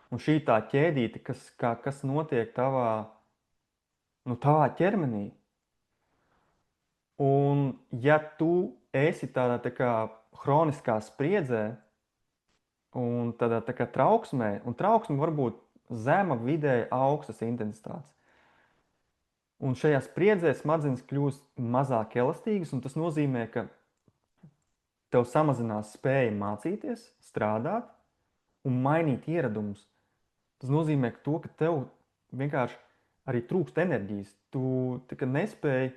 Un šī tā ķēdīte, kas notiek tavā ķermenī. Un ja tu esi tādā hroniskā spriedzē un tādā trauksmē, un trauksme var būt zema, vidēji augstas intensitātes. Un šajā spriedzē smadzenes kļūst mazāk elastīgas, un tas nozīmē, ka tev samazinās spēja mācīties, strādāt un mainīt ieradumus. Tas nozīmē ka tev vienkārši arī trūkst enerģijas. Tu nespēji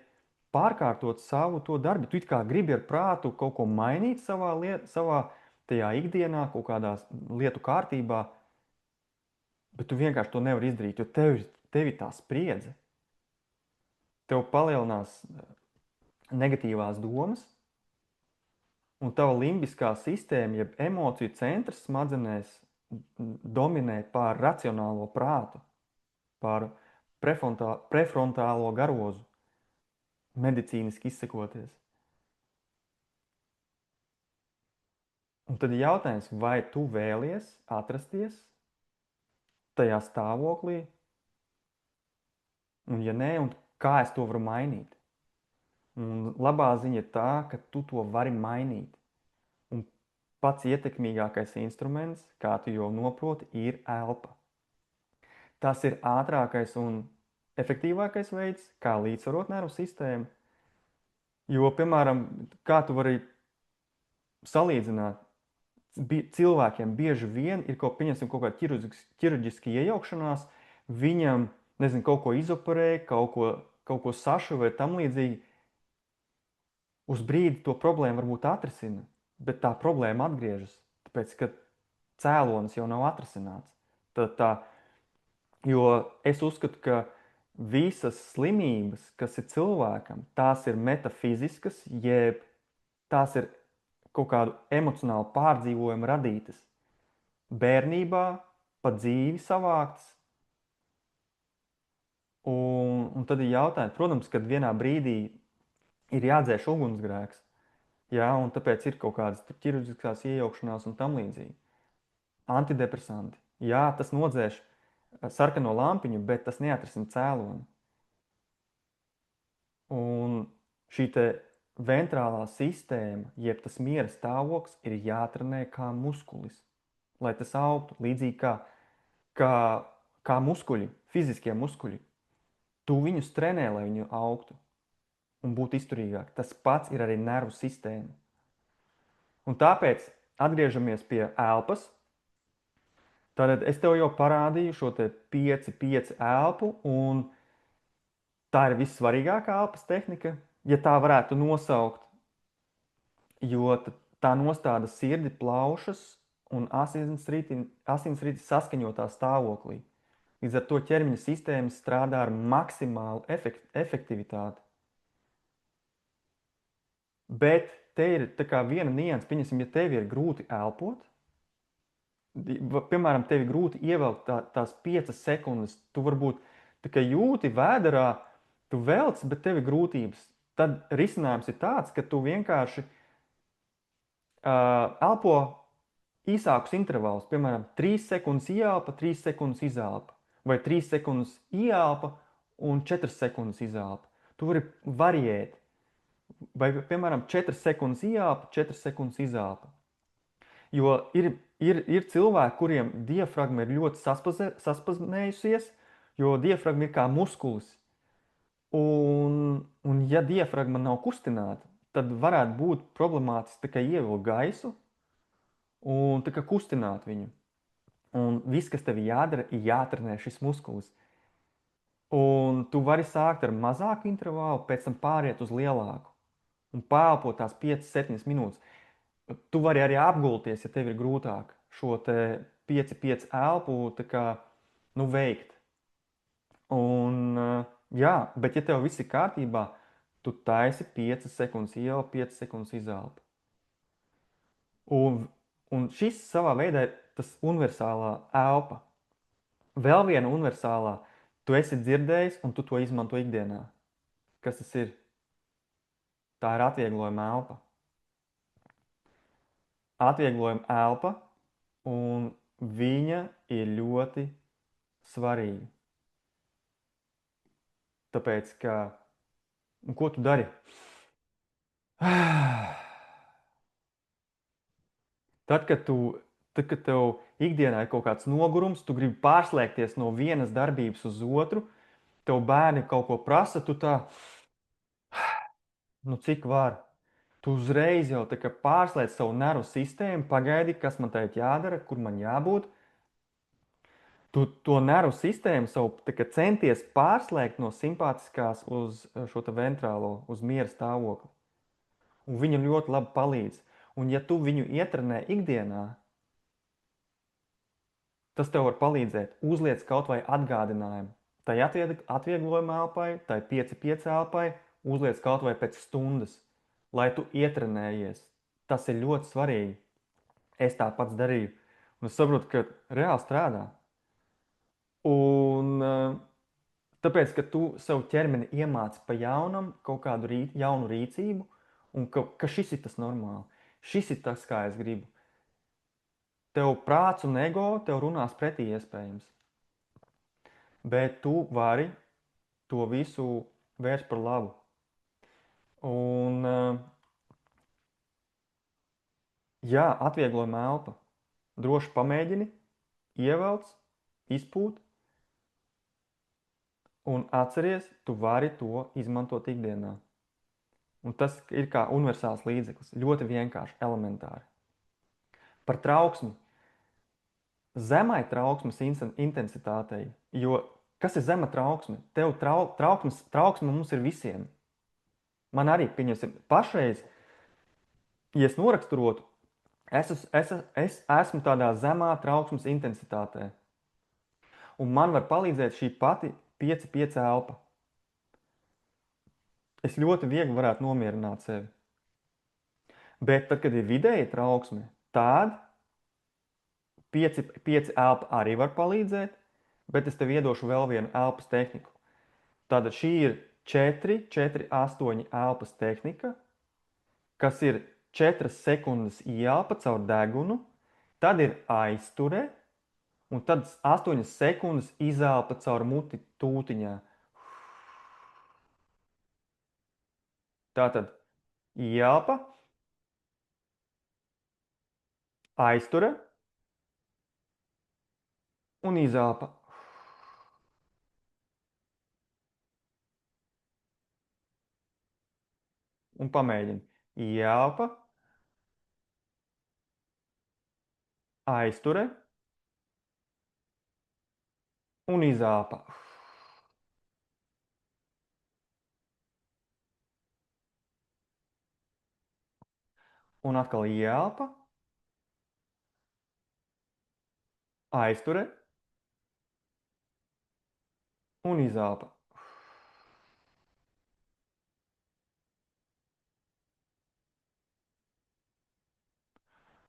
pārkārtot savu to darbu. Tu it kā gribi ar prātu kaut ko mainīt savā tajā ikdienā, kaut kādā lietu kārtībā, bet tu vienkārši to nevari izdarīt, jo tev ir tā spriedze. Tev palielinās negatīvās domas, un tava limbiskā sistēma, jeb emociju centrs smadzenēs dominē pār racionālo prātu, pār prefrontālo garozu, medicīniski izsakoties. Un tad ir jautājums, vai tu vēlies atrasties tajā stāvoklī, un ja nē, un kā es to varu mainīt? Un labā ziņa ir tā, ka tu to vari mainīt. Un pats ietekmīgākais instruments, kā tu jau noproti, ir elpa. Tas ir ātrākais un efektīvākais veids, kā līdzsvarot nervu sistēmu. Jo, piemēram, kā tu vari salīdzināt, cilvēkiem bieži vien ir kaut kāda ķirurģiska iejaukšanās, viņam, nezinu, kaut ko izoperēja, kaut ko sašuva vai tam līdzīgi. Uz brīdi to problēmu varbūt atrisina, bet tā problēma atgriežas, tāpēc, ka cēlonis jau nav atrisināts. Jo es uzskatu, ka visas slimības, kas ir cilvēkam, tās ir metafiziskas, jeb tās ir kaut kādu emocionālu pārdzīvojumu radītas. Bērnībā pa dzīvi savāktas. Un tad ir jautājums, protams, kad vienā brīdī ir jādzēš ugunsgrēks, jā, un tāpēc ir kaut kādas ķirurģiskās iejaukšanās un tam līdzīgi. Antidepresanti, jā, tas nodzēš sarkano lampiņu, bet tas neatrisina cēloni. Un šī ventrālā sistēma, jeb tas miera stāvoklis, ir jātrenē kā muskulis, lai tas augtu līdzīgi kā muskuļi, fiziskie muskuļi. Tu viņus trenē, lai viņi augtu un būtu izturīgāki. Tas pats ir arī nervu sistēma. Un tāpēc atgriežamies pie elpas. Tātad es tev jau parādīju šo 5-5 elpu, un tā ir vissvarīgākā elpas tehnika, ja tā varētu nosaukt, jo tā nostāda sirdi, plaušas un asinsriti saskaņotā stāvoklī. Līdz ar to ķermeņa sistēma strādā ar maksimālu efektivitāti. Bet te ir viena nianse, pieņemsim, ja tev ir grūti elpot, piemēram, tev ir grūti ievelkt tās 5 sekundes, tu varbūt jūti vēderā, tu velc, bet tev ir grūtības. Tad risinājums ir tāds, ka tu vienkārši elpo īsākus intervālus, piemēram, 3 sekundes ieelpa, 3 sekundes izelpa, vai 3 sekundes ieelpa un 4 sekundes izelpa. Tu vari variēt, vai, piemēram, 4 sekundes ieelpa, 4 sekundes izelpa. Jo ir cilvēki, kuriem diafragma ir ļoti saspazmējusies, jo diafragma ir kā muskulis. Un ja diafragma nav kustināta, tad varētu būt problemātiski ievilkt gaisu un kustināt viņu. Un viss, kas tev jādara, ir jātrenē šis muskulis. Un tu vari sākt ar mazāku intervālu, pēc tam pāriet uz lielāku un pāelpot tās 5-7 minūtes. Tu vari arī apgulties, ja tev ir grūtāk šo te 5-5 elpu tā kā, nu, veikt. Un, jā, bet ja tev viss ir kārtībā, tu taisi 5 sekundes ieelpa, 5 sekundes izelpa. Un, un šis savā veidā ir tas universālā elpa. Vēl viena universālā, tu esi dzirdējis un tu to izmanto ikdienā. Kas tas ir? Tā ir atvieglojuma elpa. Atvieglojuma elpa, un viņa ir ļoti svarīga. Tāpēc, ka, un ko tu dari? Tad, kad tev ikdienā ir kaut kāds nogurums, tu gribi pārslēgties no vienas darbības uz otru, tev bērni kaut ko prasa, tu tā, nu cik var? Tu uzreiz jau tā kā pārslēdz savu nervu sistēmu, pagaidi, kas man tagad jādara, kur man jābūt. Tu to nervu sistēmu savu tā kā centies pārslēgt no simpātiskās uz šo te ventrālo, uz miera stāvokli. Un viņam ļoti labi palīdz. Un ja tu viņu ietrenē ikdienā, tas tev var palīdzēt. Uzliec kaut vai atgādinājumu. Tai atvieglojuma elpai, tai 5-5 elpai, uzliec kaut vai pēc stundas, lai tu ietrenējies. Tas ir ļoti svarīgi. Es tā pats darīju. Un es saprotu, ka reāli strādā. Un tāpēc, ka tu savu ķermeni iemāci pa jaunam kaut kādu jaunu rīcību, un ka šis ir tas normāli. Šis ir tas, kā es gribu. Tev prāts un ego tev runās pretī iespējams. Bet tu vari to visu vērst par labu. Un, jā, atvieglojuma elpa. Droši pamēģini, ievelc, izpūt, un atceries, tu vari to izmantot ikdienā. Un tas ir kā universāls līdzeklis. Ļoti vienkārši, elementāri. Par trauksmi. Zemai trauksmes intensitātei, jo kas ir zema trauksme? Tev trauksme mums ir visiem. Man arī, pieņemsim, pašreiz, ja es noraksturotu, es esmu tādā zemā trauksmes intensitātē. Un man var palīdzēt šī pati 5-5 elpa. Es ļoti viegli varētu nomierināt sevi. Bet tad, kad ir vidēja trauksme, tad 5 elpa arī var palīdzēt, bet es tev iedošu vēl vienu elpas tehniku. Tātad šī ir 4-8 elpas tehnika, kas ir 4 sekundes ieelpa caur degunu, tad ir aizture, un tad 8 sekundes izelpa caur muti tūtiņā. Tātad ieelpa, aizture un izelpa. Un pamēģini. Ieelpa, aizture un izelpa. Un atkal ieelpa, aizture un izelpa.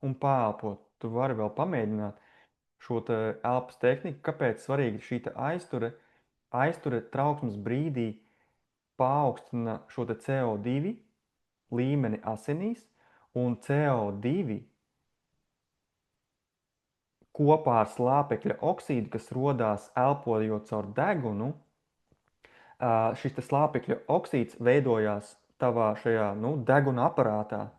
Un pāelpot. Tu vari vēl pamēģināt šo te elpas tehniku. Kāpēc svarīga šī te aizture? Aizture trauksmes brīdī paaugstina šo te CO2 līmeni asinīs, un CO2 kopā ar slāpekļa oksīdu, kas rodās elpojot caur degunu, šis te slāpekļa oksīds veidojās tavā šajā, nu, deguna aparātā.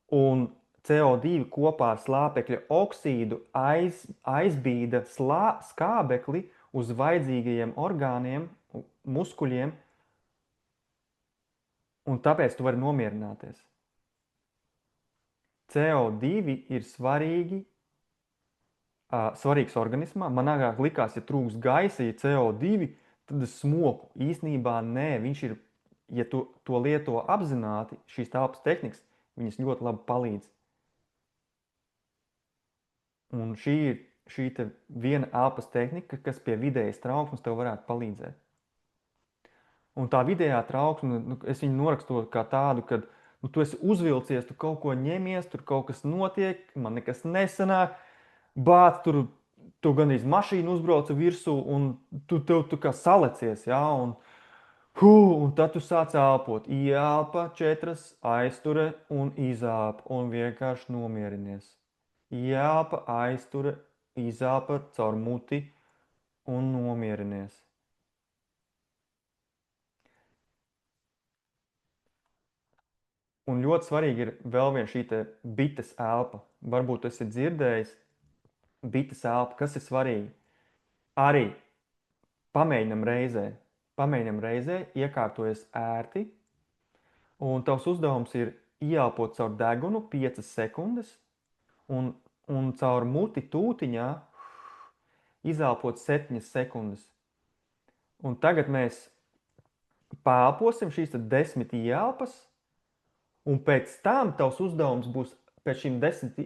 Un CO2 kopā ar slāpekļa oksīdu aizbīda skābekli uz vajadzīgajiem orgāniem, muskuļiem, un tāpēc tu vari nomierināties. CO2 ir svarīgs organismā. Man agrāk likās, ja trūks gaisa, ja CO2, tad es smoku. Īsnībā nē, viņš ir, ja tu to lieto apzināti, šīs telpas tehnikas, viņas ļoti labi palīdz. Un šī te viena elpas tehnika, kas pie vidējas trauksmes tev varētu palīdzēt. Un tā vidējā trauksme, es viņu norakstotu kā tādu, ka tu esi uzvilcies, tu kaut ko ņemies, tur kaut kas notiek, man nekas nesanāk, bāc, tu gandrīz mašīnu uzbrauca virsū, un tu kā salecies, jā, un tad tu sāc elpot. Ielpa 4, aizture un izāpa, un vienkārši nomierinies. Ielpa, aizture, izāpa caur muti un nomierinies. Un ļoti svarīgi ir vēl viena šī te bites elpa. Varbūt tu esi dzirdējis bites elpa, kas ir svarīgi. Arī pamēģinam reizē, iekārtojies ērti, un tavs uzdevums ir ieelpot caur degunu 5 sekundes, un caur muti tūtiņā izelpot 7 sekundes. Un tagad mēs pāposim šīs 10 ielpas, un pēc tam tavs uzdevums būs pēc šīm 10,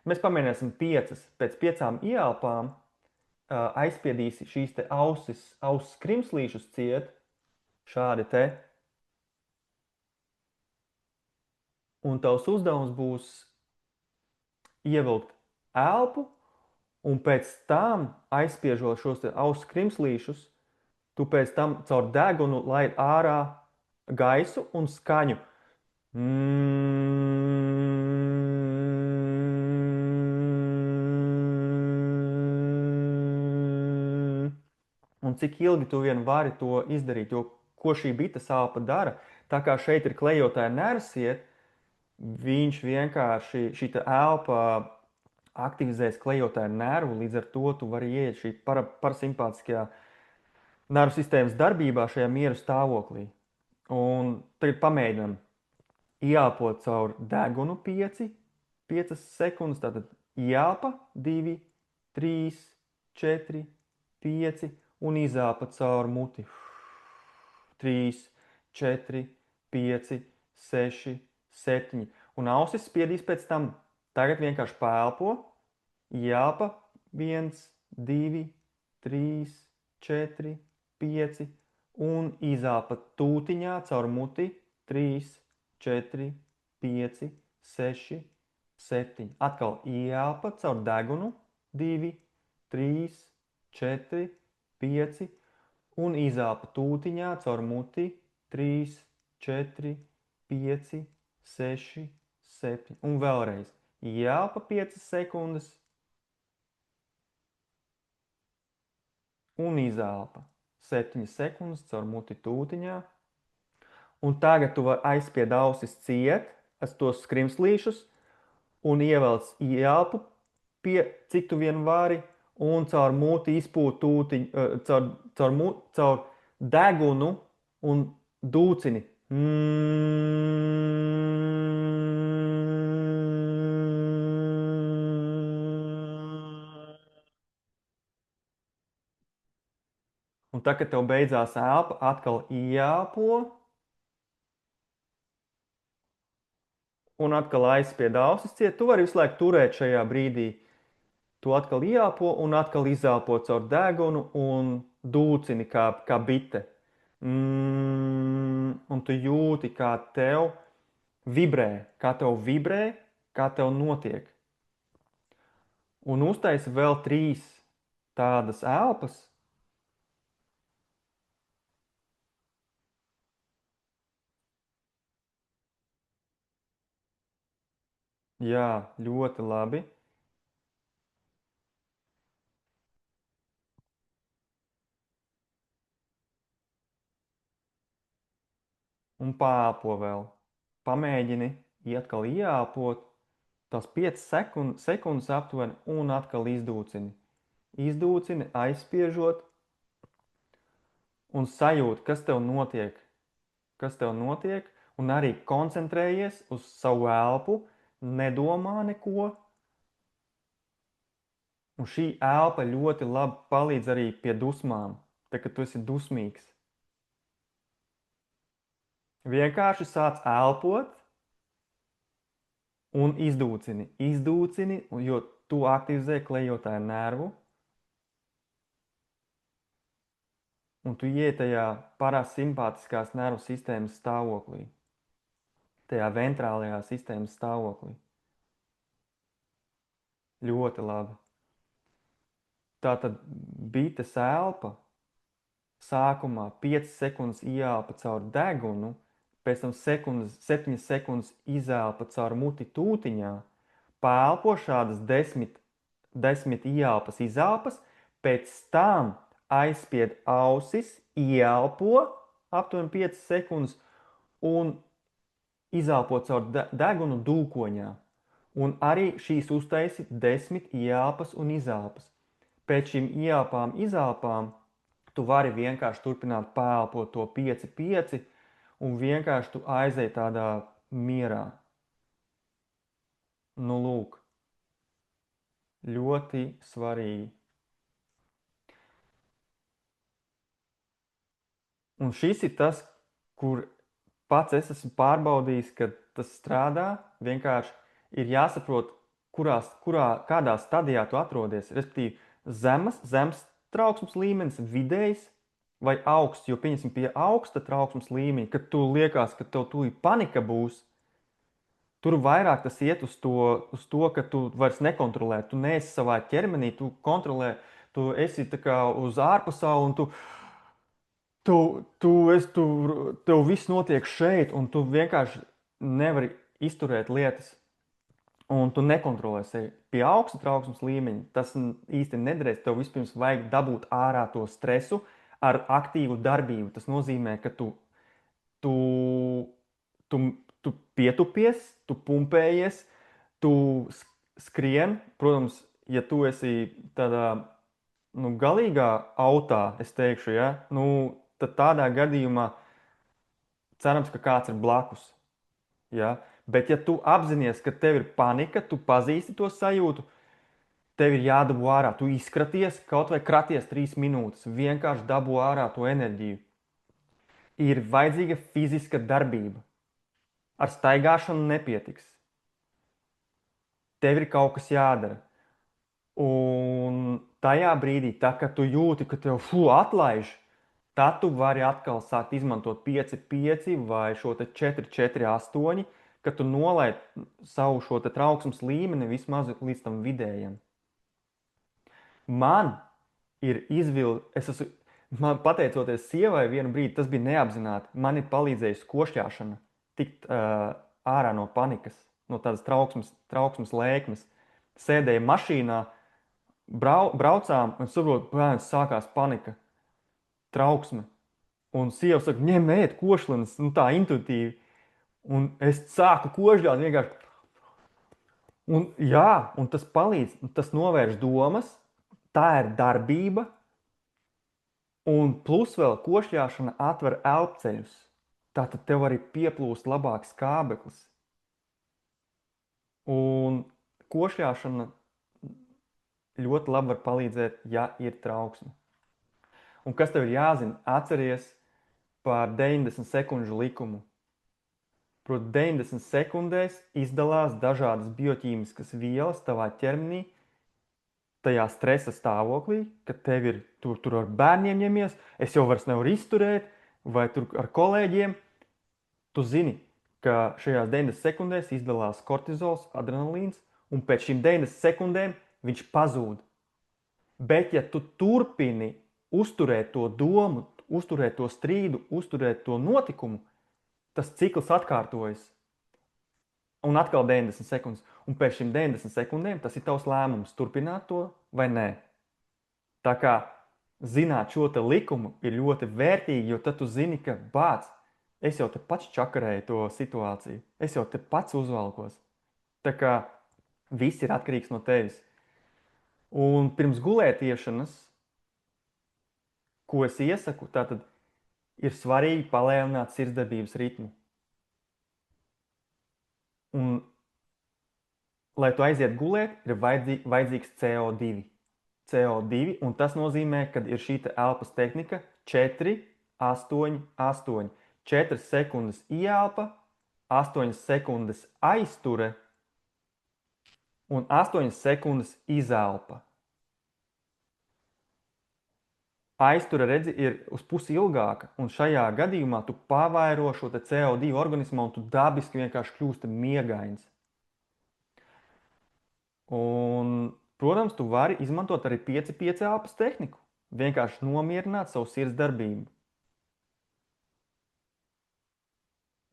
mēs pamēģināsim 5, pēc 5 ielpām aizspiedīsi šīs te ausis krimslīšus ciet, šādi te. Un tavs uzdevums būs ievilkt elpu, un pēc tam aizspiežot šos te ausis krimslīšus, tu pēc tam caur degunu laid ārā gaisu un skaņu. Un cik ilgi tu vien vari to izdarīt, jo ko šī bites elpa dara, tā kā šeit ir klejotāja nervsiet, viņš vienkārši, šī elpa aktivizēs klejotāju nervu, līdz ar to tu vari ieiet šī parasimpātiskajā nervu sistēmas darbībā šajā mieru stāvoklī. Un tagad pamēģinam ieelpot caur degunu 5 sekundes, tātad ieelpa 2, 3, 4, 5 un izelpa caur muti 3, 4, 5, 6, 7. Un ausis spiedīs pēc tam. Tagad vienkārši pēlpo, ieelpa 1, 2, 3, 4, 5 un izelpa tūtiņā caur muti 3, 4, 5, 6, 7. Atkal ieelpa caur degunu 2, 3, 4, 5 un izelpa tūtiņā caur muti 3, 4, 5, 6, 7. Un vēlreiz ieelpa 5 sekundes un izelpa 7 sekundes caur muti tūtiņā. Un tagad tu vari aizspied ausis ciet, tos skrimslīšus, un ievelc ieelpu, cik tu vien vari, un caur muti izpūt tūtiņu, caur degunu un dūcini. Un tad, kad tev beidzās elpa, atkal ieelpo. Un atkal aizspied ausis ciet. Tu vari visu laiku turēt šajā brīdī. Tu atkal ieelpo un atkal izelpo caur degunu un dūcini kā bite. Un tu jūti, kā tev vibrē, kā tev notiek. Un uztaisi vēl 3 tādas elpas. Jā, ļoti labi. Un pāpo vēl. Pamēģini atkal ieelpot tās 5 sekundes aptuveni un atkal izdūcini. Izdūcini, aizspiežot un sajūti, kas tev notiek. Un arī koncentrējies uz savu elpu, nedomā neko. Un šī elpa ļoti labi palīdz arī pie dusmām. tā kā tu esi dusmīgs. Vienkārši sāc elpot un izdūcini. Izdūcini, jo tu aktivizē klejotāju nervu, un tu iej tajā parasimpātiskās nervu sistēmas stāvoklī, tajā ventrālajā sistēmas stāvoklī. Ļoti labi. Tātad bites elpa sākumā 5 sekundes ieelpa caur degunu, pēc tam 7 sekundes izelpa caur muti tūtiņā, paelpo šādas 10 ieelpas, izelpas, pēc tam aizspied ausis, ieelpo aptuveni 5 sekundes un izelpo caur degunu dūkoņā. Un arī šīs uztaisi 10 ieelpas un izelpas. Pēc šīm ieelpām, izelpām tu vari vienkārši turpināt paelpot to 5-5 un vienkārši tu aizej tādā mierā. Nu, lūk, ļoti svarīgi. Un šis ir tas, kur pats es esmu pārbaudījis, ka tas strādā. Vienkārši ir jāsaprot, kādā stadijā tu atrodies. Respektīvi, zems trauksmes līmenis, vidējs vai augsts. Jo, pieņemsim, pie augsta trauksmes līmeņa, kad tu liekas, ka tev tūlīt panika būs, tur vairāk tas iet uz to, ka tu vairs nekontrolē. Tu neesi savā ķermenī, tu kontrolē, tu esi tā kā uz ārpasauli un tev viss notiek šeit, un tu vienkārši nevari izturēt lietas. Un tu nekontrolē sevi. Pie augsta trauksmes līmeņa tas īsti nederēs. Tev vispirms vajag dabūt ārā to stresu ar aktīvu darbību. Tas nozīmē, ka tu pietupies, tu pumpējies, tu skrien. Protams, ja tu esi tādā galīgā autā, es teikšu, ja, tad tādā gadījumā cerams, ka kāds ir blakus. Ja? Bet, ja tu apzinājies, ka tev ir panika, tu pazīsti to sajūtu, tev ir jādabū ārā. Tu izkraties, kaut vai kraties 3 minūtes, vienkārši dabū ārā to enerģiju. Ir vajadzīga fiziska darbība. Ar staigāšanu nepietiks. Tev ir kaut kas jādara. Un tajā brīdī, tā, kad tu jūti, ka tev atlaiž, tad tu vari atkal sākt izmantot 5-5 vai šo 4-4-8, kad tu nolaid savu šo trauksmes līmeni vismaz līdz tam vidējam. Man ir man pateicoties sievai vienu brīdi, tas bija neapzināti, man ir palīdzējusi košļāšana tikt ārā no panikas, no tādas trauksmes lēkmes. Sēdēju mašīnā, braucām un saprotu, bērns sākās panika, trauksme. Un sieva saka, ņem ēt košlinas, tā intuitīvi. Un es sāku kožļāt vienkārši. Un tas palīdz, tas novērš domas, tā ir darbība. Un plus vēl košļāšana atver elpceļus. Tātad tev arī pieplūst labāks skābeklis. Un košļāšana ļoti labi var palīdzēt, ja ir trauksme. Un kas tev ir jāzina? Atceries par 90 sekundžu likumu. Proti 90 sekundēs izdalās dažādas bioķīmiskas vielas tavā ķermenī, tajā stresa stāvoklī, kad tev ir tur ar bērniem ņemies, es jau vairs nevaru izturēt, vai tur ar kolēģiem. Tu zini, ka šajās 90 sekundēs izdalās kortizols, adrenalīns, un pēc šīm 90 sekundēm viņš pazūd. Bet ja tu turpini uzturēt to domu, uzturēt to strīdu, uzturēt to notikumu, tas cikls atkārtojas. Un atkal 90 sekundes. Un pēc šīm 90 sekundēm tas ir tavs lēmums turpināt to vai nē. Tā kā zināt šo te likumu ir ļoti vērtīgi, jo tad tu zini, ka bāc, es jau te pats čakarēju to situāciju. Es jau te pats uzvalkos. Tā kā viss ir atkarīgs no tevis. Un pirms gulētiešanas, ko es iesaku, tātad ir svarīgi palēnināt sirdsdarbības ritmu. Un, lai tu aiziet gulēt, ir vajadzīgs CO2. CO2, un tas nozīmē, ka ir šī elpas tehnika 4, 8, 8. 4 sekundes ieelpa, 8 sekundes aizture un 8 sekundes izelpa. Aizture, redzi, ir uz pusi ilgāka, un šajā gadījumā tu pavairo šo CO2 organismā, un tu dabiski vienkārši kļūsti miegains. Un, protams, tu vari izmantot arī 5-5 elpas tehniku. Vienkārši nomierināt savu sirds darbību.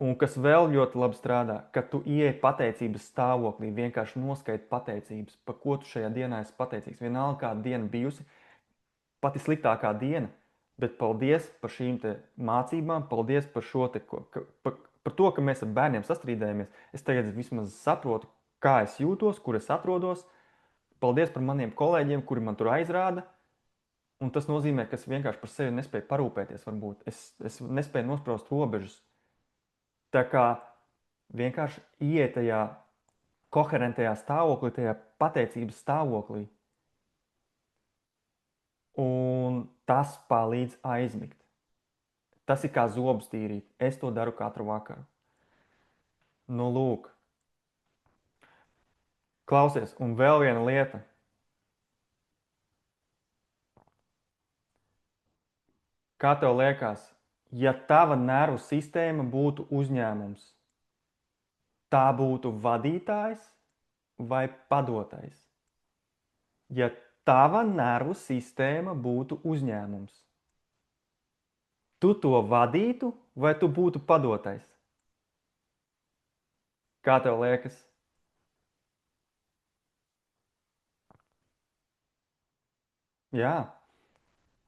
Un kas vēl ļoti labi strādā, kad tu ieej pateicības stāvoklī, vienkārši noskaidri pateicības, par ko tu šajā dienā esi pateicīgs. Vienalga, kāda diena bijusi, pati sliktākā diena, bet paldies par šīm mācībām, paldies par šo par to, ka mēs ar bērniem sastrīdējamies. Es tagad vismaz saprotu, kā es jūtos, kur es atrodos. Paldies par maniem kolēģiem, kuri man tur aizrāda. Un tas nozīmē, ka es vienkārši par sevi nespēju parūpēties, varbūt. Es nespēju nospraust robežas. Tā kā vienkārši iet tajā koherentajā stāvoklī, tajā pateicības stāvoklī. Un tas palīdz aizmigt. Tas ir kā zobus tīrīt. Es to daru katru vakaru. Nu, lūk. Klausies, un vēl viena lieta. Kā tev liekas, ja tava nervu sistēma būtu uzņēmums, tā būtu vadītājs vai padotais? Ja tava nervu sistēma būtu uzņēmums, tu to vadītu vai tu būtu padotais? Kā tev liekas? Jā.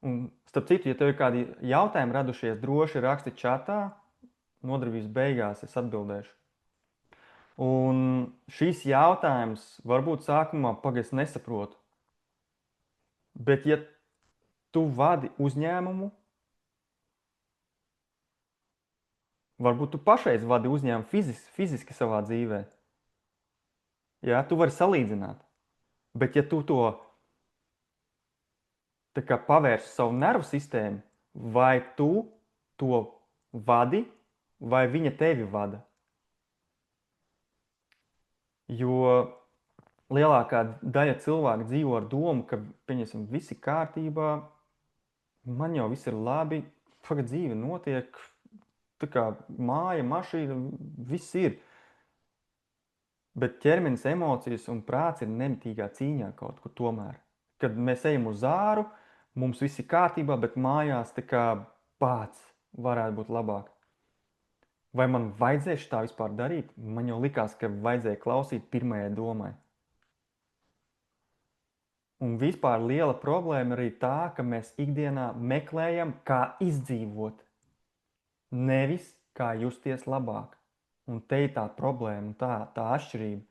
Un, starp citu, ja tev ir kādi jautājumi radušies, droši raksti čatā. Nodarbības beigās es atbildēšu. Un šīs jautājums varbūt sākumā pagaidzi nesaprotu. Bet ja tu vadi uzņēmumu, varbūt tu pašreiz vadi uzņēmumu fiziski savā dzīvē. Jā, tu vari salīdzināt. Bet ja tu to tā kā pavērsi savu nervu sistēmu, vai tu to vadi, vai viņa tevi vada? Jo lielākā daļa cilvēku dzīvo ar domu, ka, pieņemsim, viss ir kārtībā, man jau viss ir labi, tagad dzīve notiek, tā kā māja, mašīna, viss ir. Bet ķermenis, emocijas un prāts ir nemitīgā cīņā kaut kur tomēr. Kad mēs ejam uz āru, mums viss ir kārtībā, bet mājās tā kā pats varētu būt labāk. Vai man vajadzēja tā vispār darīt? Man jau likās, ka vajadzēja klausīt pirmajai domai. Un vispār liela problēma arī tā, ka mēs ikdienā meklējam, kā izdzīvot. Nevis kā justies labāk. Un te ir tā problēma, tā atšķirība.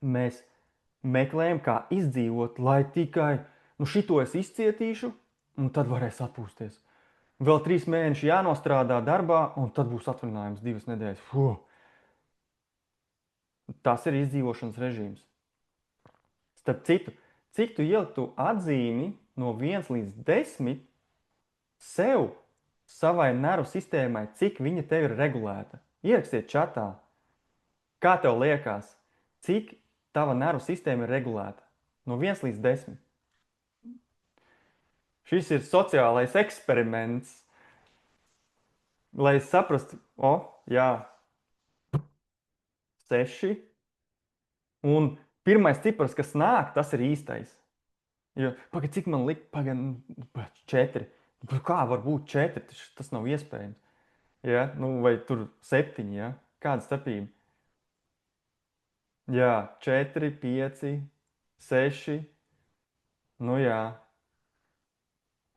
Mēs meklējam, kā izdzīvot, lai tikai šito es izcietīšu, un tad varēs atpūsties. Vēl 3 mēneši jānostrādā darbā, un tad būs atvaļinājums 2 nedēļas. Tas ir izdzīvošanas režīms. Starp citu, cik tu ieliktu atzīmi no 1 līdz 10 sev, savai nervu sistēmai, cik viņa tev ir regulēta? Ierakstiet čatā. Kā tev liekas, cik tava nervu sistēma ir regulēta? No 1 līdz 10. Šis ir sociālais eksperiments, lai es saprastu, jā, 6. Un pirmais cipars, kas nāk, tas ir īstais. Jo, cik man lika? 4. Kā var būt 4? Tas nav iespējams. Ja? Vai tur 7, ja? Kāda starpība? Jā, 4, 5, 6. Jā.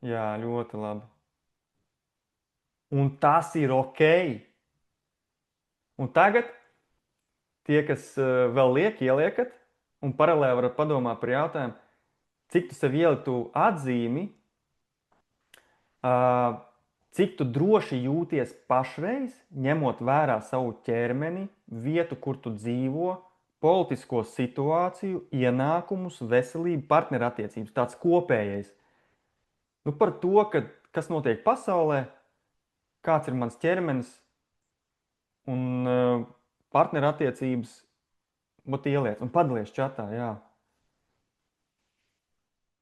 Jā, ļoti labi. Un tas ir ok. Un tagad tie, kas vēl ieliekat, un paralēli varat padomāt par jautājumu, cik tu sev ieliktu atzīmi, cik tu droši jūties pašreiz, ņemot vērā savu ķermeni, vietu, kur tu dzīvo, politisko situāciju, ienākumus, veselību, partnerattiecības, tāds kopējais. Nu, par to, kas notiek pasaulē, kāds ir mans ķermenis un partnerattiecības, ot ieliec un padalies čatā, jā.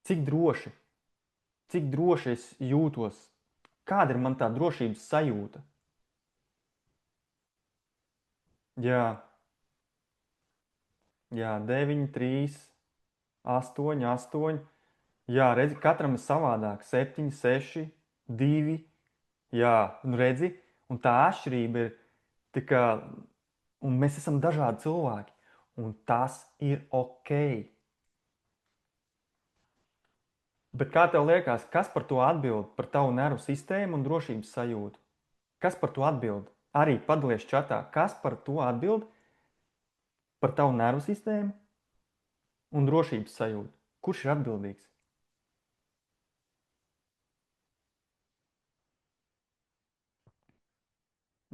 Cik droši, cik droši es jūtos, kāda ir man tā drošības sajūta? Jā, jā, 9, 3, 8, 8. Jā, redzi, katram ir savādāk. 7, 6, 2. Jā, nu redzi, un tā atšķirība ir tā kā, un mēs esam dažādi cilvēki, un tas ir ok. Bet kā tev liekas, kas par to atbild, par tavu nervu sistēmu un drošības sajūtu? Kas par to atbild? Arī padalies čatā, kas par to atbild, par tavu nervu sistēmu un drošības sajūtu? Kurš ir atbildīgs?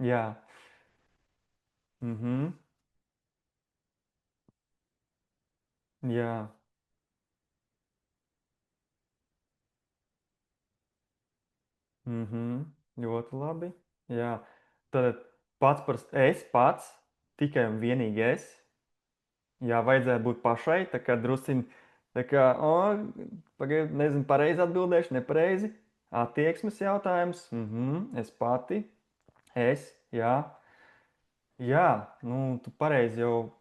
Jā. Mhm. Jā. Mhm. Ļoti labi. Jā. Tad es pats, tikai un vienīgi es. Jā, vajadzētu būt pašai, tā kā drusciņ, tā kā, pagaid, nezinu, pareizi atbildēšu, nepareizi. Attieksmes jautājums. Es pati. Jā. Jā, nu, tu pareizi jau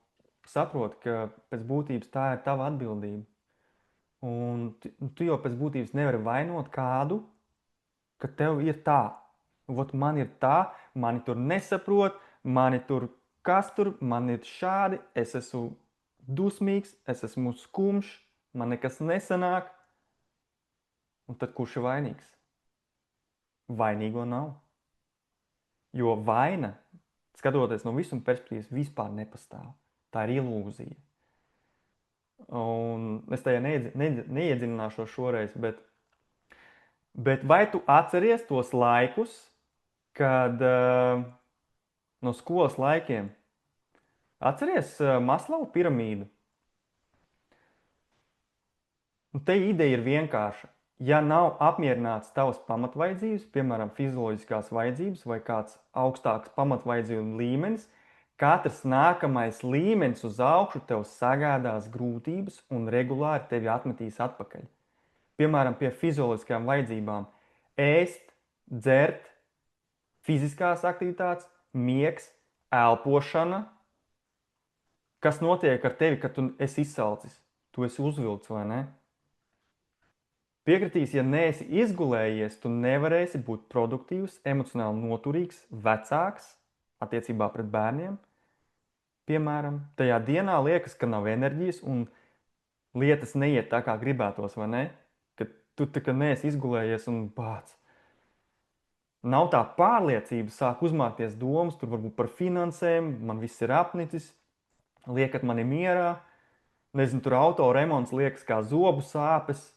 saproti, ka pēc būtības tā ir tava atbildība. Un tu jau pēc būtības nevari vainot kādu, ka tev ir tā. Vot man ir tā, mani tur nesaprot, mani tur kas tur, man ir šādi, es esmu dusmīgs, es esmu skumjš, man nekas nesanāk. Un tad kurš ir vainīgs? Vainīgo nav. Jo vaina, skatoties no visuma perspektīvas, vispār nepastāv. Tā ir ilūzija. Un es tajā neiedziļināšos šoreiz, bet vai tu atceries tos laikus, kad no skolas laikiem atceries Maslowa piramīdu? Un te ideja ir vienkārša. Ja nav apmierināts tavas pamatvajadzības, piemēram, fizioloģiskās vajadzības vai kāds augstāks pamatvajadzību līmenis, katrs nākamais līmenis uz augšu tev sagādās grūtības un regulāri tevi atmetīs atpakaļ. Piemēram, pie fizioloģiskām vajadzībām - ēst, dzert, fiziskās aktivitātes, miegs, elpošana. Kas notiek ar tevi, kad tu esi izsalcis? Tu esi uzvilkts, vai ne? Piekritīs, ja neesi izgulējies, tu nevarēsi būt produktīvs, emocionāli noturīgs, vecāks attiecībā pret bērniem. Piemēram, tajā dienā liekas, ka nav enerģijas un lietas neiet tā, kā gribētos, vai ne? Kad tu tā kā neesi izgulējies un bāc. Nav tā pārliecība, sāk uzmākties domas, tur varbūt par finansēm, man viss ir apnicis, liekat mani mierā, nezinu, tur auto remonts liekas kā zobu sāpes.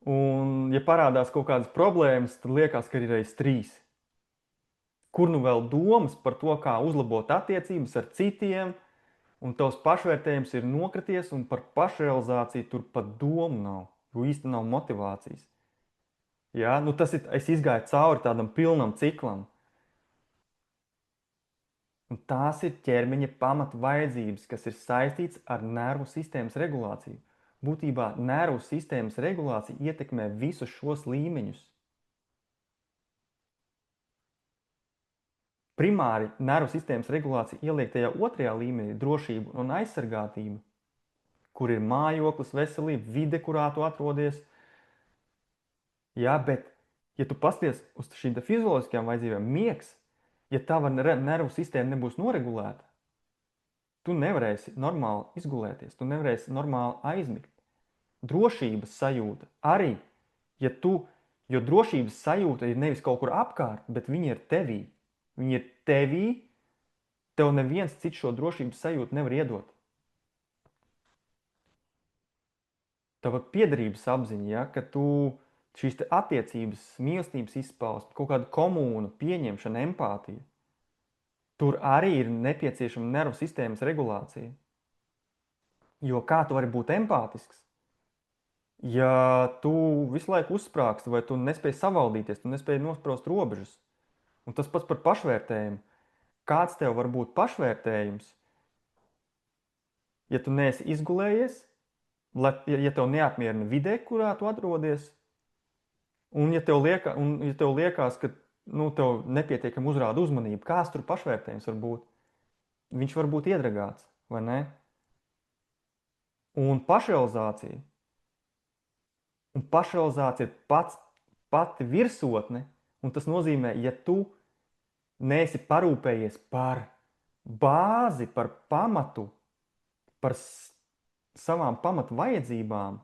Un, ja parādās kaut kādas problēmas, tad liekas, ka ir reiz 3. Kur nu vēl domas par to, kā uzlabot attiecības ar citiem, un tavs pašvērtējums ir nokrities, un par pašrealizāciju tur pat domu nav, jo īsti nav motivācijas. Jā, nu tas ir, es izgāju cauri tādam pilnam ciklam. Un tās ir ķermeņa pamatvajadzības, kas ir saistīts ar nervu sistēmas regulāciju. Būtībā nervu sistēmas regulācija ietekmē visus šos līmeņus. Primāri nervu sistēmas regulācija ieliek tajā otrajā līmenī - drošība un aizsargātība, kur ir mājoklis, veselība, vide, kurā tu atrodies. Jā, bet, ja tu pasties uz šīm fizioloģiskajām vajadzībām, miegs, ja tava nervu sistēma nebūs noregulēta, tu nevarēsi normāli izgulēties, tu nevarēsi normāli aizmigt. Drošības sajūta arī, jo drošības sajūta ir nevis kaut kur apkārt, bet viņa ir tevī. Viņa ir tevī, tev neviens cits šo drošības sajūtu nevar iedot. Tava piederības apziņa, ja, ka tu šīs attiecības, mīlestības izpausme, kaut kāda komūna, pieņemšana, empātija. tur arī ir nepieciešama nervu sistēmas regulācija. Jo kā tu vari būt empātisks, ja tu visu laiku uzsprāgsti, vai tu nespēji savaldīties, tu nespēji nospraust robežas? Un tas pats par pašvērtējumu. Kāds tev var būt pašvērtējums, ja tu neesi izgulējies, ja tev neapmierina vidē, kurā tu atrodies, un ja tev liekas, ka tev nepietiekami uzrāda uzmanību, kāds tur pašvērtējums var būt? Viņš var būt iedragāts, vai ne? Un pašrealizācija. Un pašrealizācija ir pati virsotne, un tas nozīmē, ja tu neesi parūpējies par bāzi, par pamatu, par savām pamatu vajadzībām,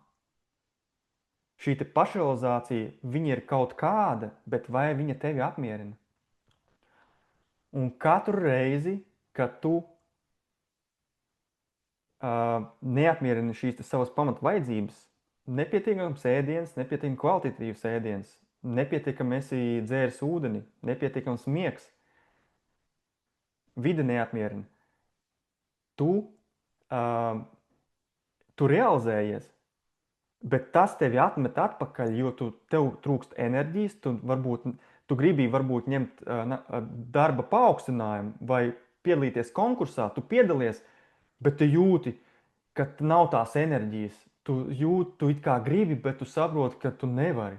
šī pašrealizācija, viņa ir kaut kāda, bet vai viņa tevi apmierina? Un katru reizi, kad tu neapmierini šīs savas pamatu vajadzības, nepietiekams ēdiens, nepietiekami kvalitatīvs ēdiens, nepietiekami esi dzēris ūdeni, nepietiekams miegs, vide neapmierina. Tu realizējies, bet tas tevi atmet atpakaļ, jo tev trūkst enerģijas, tu gribi varbūt ņemt darba paaugstinājumu vai piedalīties konkursā, tu piedalies, bet tu jūti, ka nav tās enerģijas. Tu it kā gribi, bet tu saproti, ka tu nevari.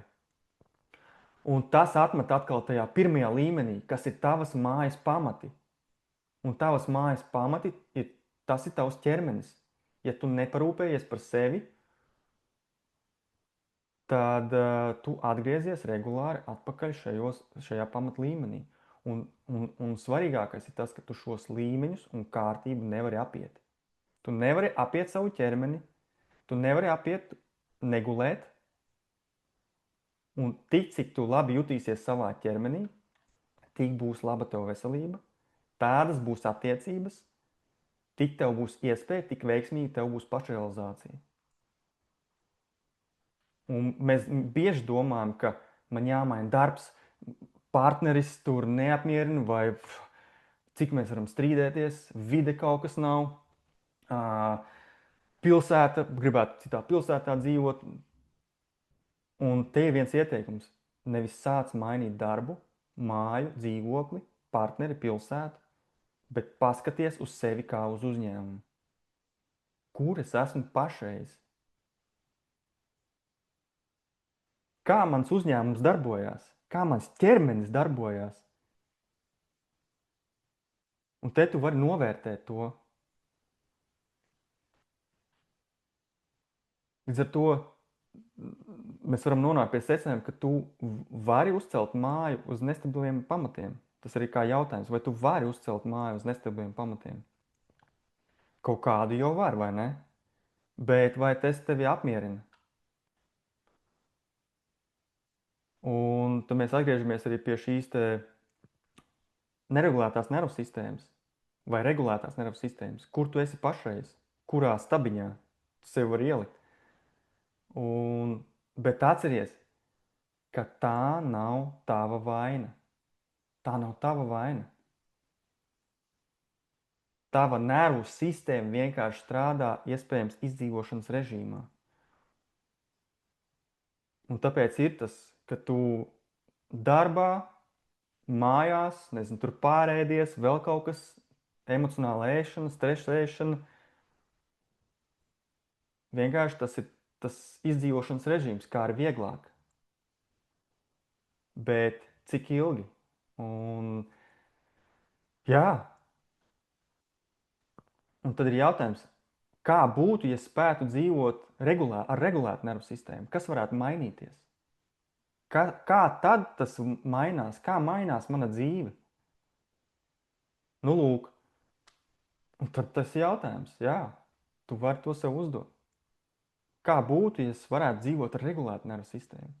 Un tas atmet atkal tajā pirmajā līmenī, kas ir tavas mājas pamati. Un tavas mājas pamati tas ir tavs ķermenis. Ja tu neparūpējies par sevi, tad tu atgriezies regulāri atpakaļ šajā pamatlīmenī. Un svarīgākais ir tas, ka tu šos līmeņus un kārtību nevari apiet. Tu nevari apiet savu ķermeni, tu nevari apiet negulēt. Un tik, cik tu labi jutīsies savā ķermenī, tik būs laba tev veselība, tādas būs attiecības, tik tev būs iespēja, tik veiksmīgi tev būs pašrealizācija. Un mēs bieži domājam, ka man jāmaina darbs, partneris tur neapmierina, vai cik mēs varam strīdēties, vide kaut kas nav, pilsēta, gribētu citā pilsētā dzīvot. Un te ir viens ieteikums. Nevis sāc mainīt darbu, māju, dzīvokli, partneri, pilsētu, bet paskaties uz sevi kā uz uzņēmumu. Kur es esmu pašreiz? Kā mans uzņēmums darbojās? Kā mans ķermenis darbojās? Un te tu vari novērtēt to. Līdz ar to mēs varam nonākt pie secinājuma, ka tu vari uzcelt māju uz nestabiliem pamatiem. Tas arī kā jautājums, vai tu vari uzcelt māju uz nestabiliem pamatiem? Kaut kādu jau var, vai ne? Bet vai tas tevi apmierina? Un tad mēs atgriežamies arī pie šīs neregulētās nervu sistēmas vai regulētās nervu sistēmas. Kur tu esi pašreiz? Kurā stabiņā tu sevi var ielikt? Bet atceries, ka tā nav tava vaina. Tā nav tava vaina. Tava nervu sistēma vienkārši strādā iespējams izdzīvošanas režīmā. Un tāpēc ir tas, ka tu darbā, mājās, nezinu, tur pārēdies, vēl kaut kas, emocionāla ēšana, stresa ēšana. Vienkārši tas ir tas izdzīvošanas režīms, kā ir vieglāk. Bet cik ilgi? Un tad ir jautājums, kā būtu, ja spētu dzīvot ar regulētu nervu sistēmu? Kas varētu mainīties? Kā tad tas mainās? Kā mainās mana dzīve? Nu, lūk. Un tad tas jautājums, tu vari to sev uzdot. Kā būtu, ja es varētu dzīvot ar regulētu nervu sistēmu?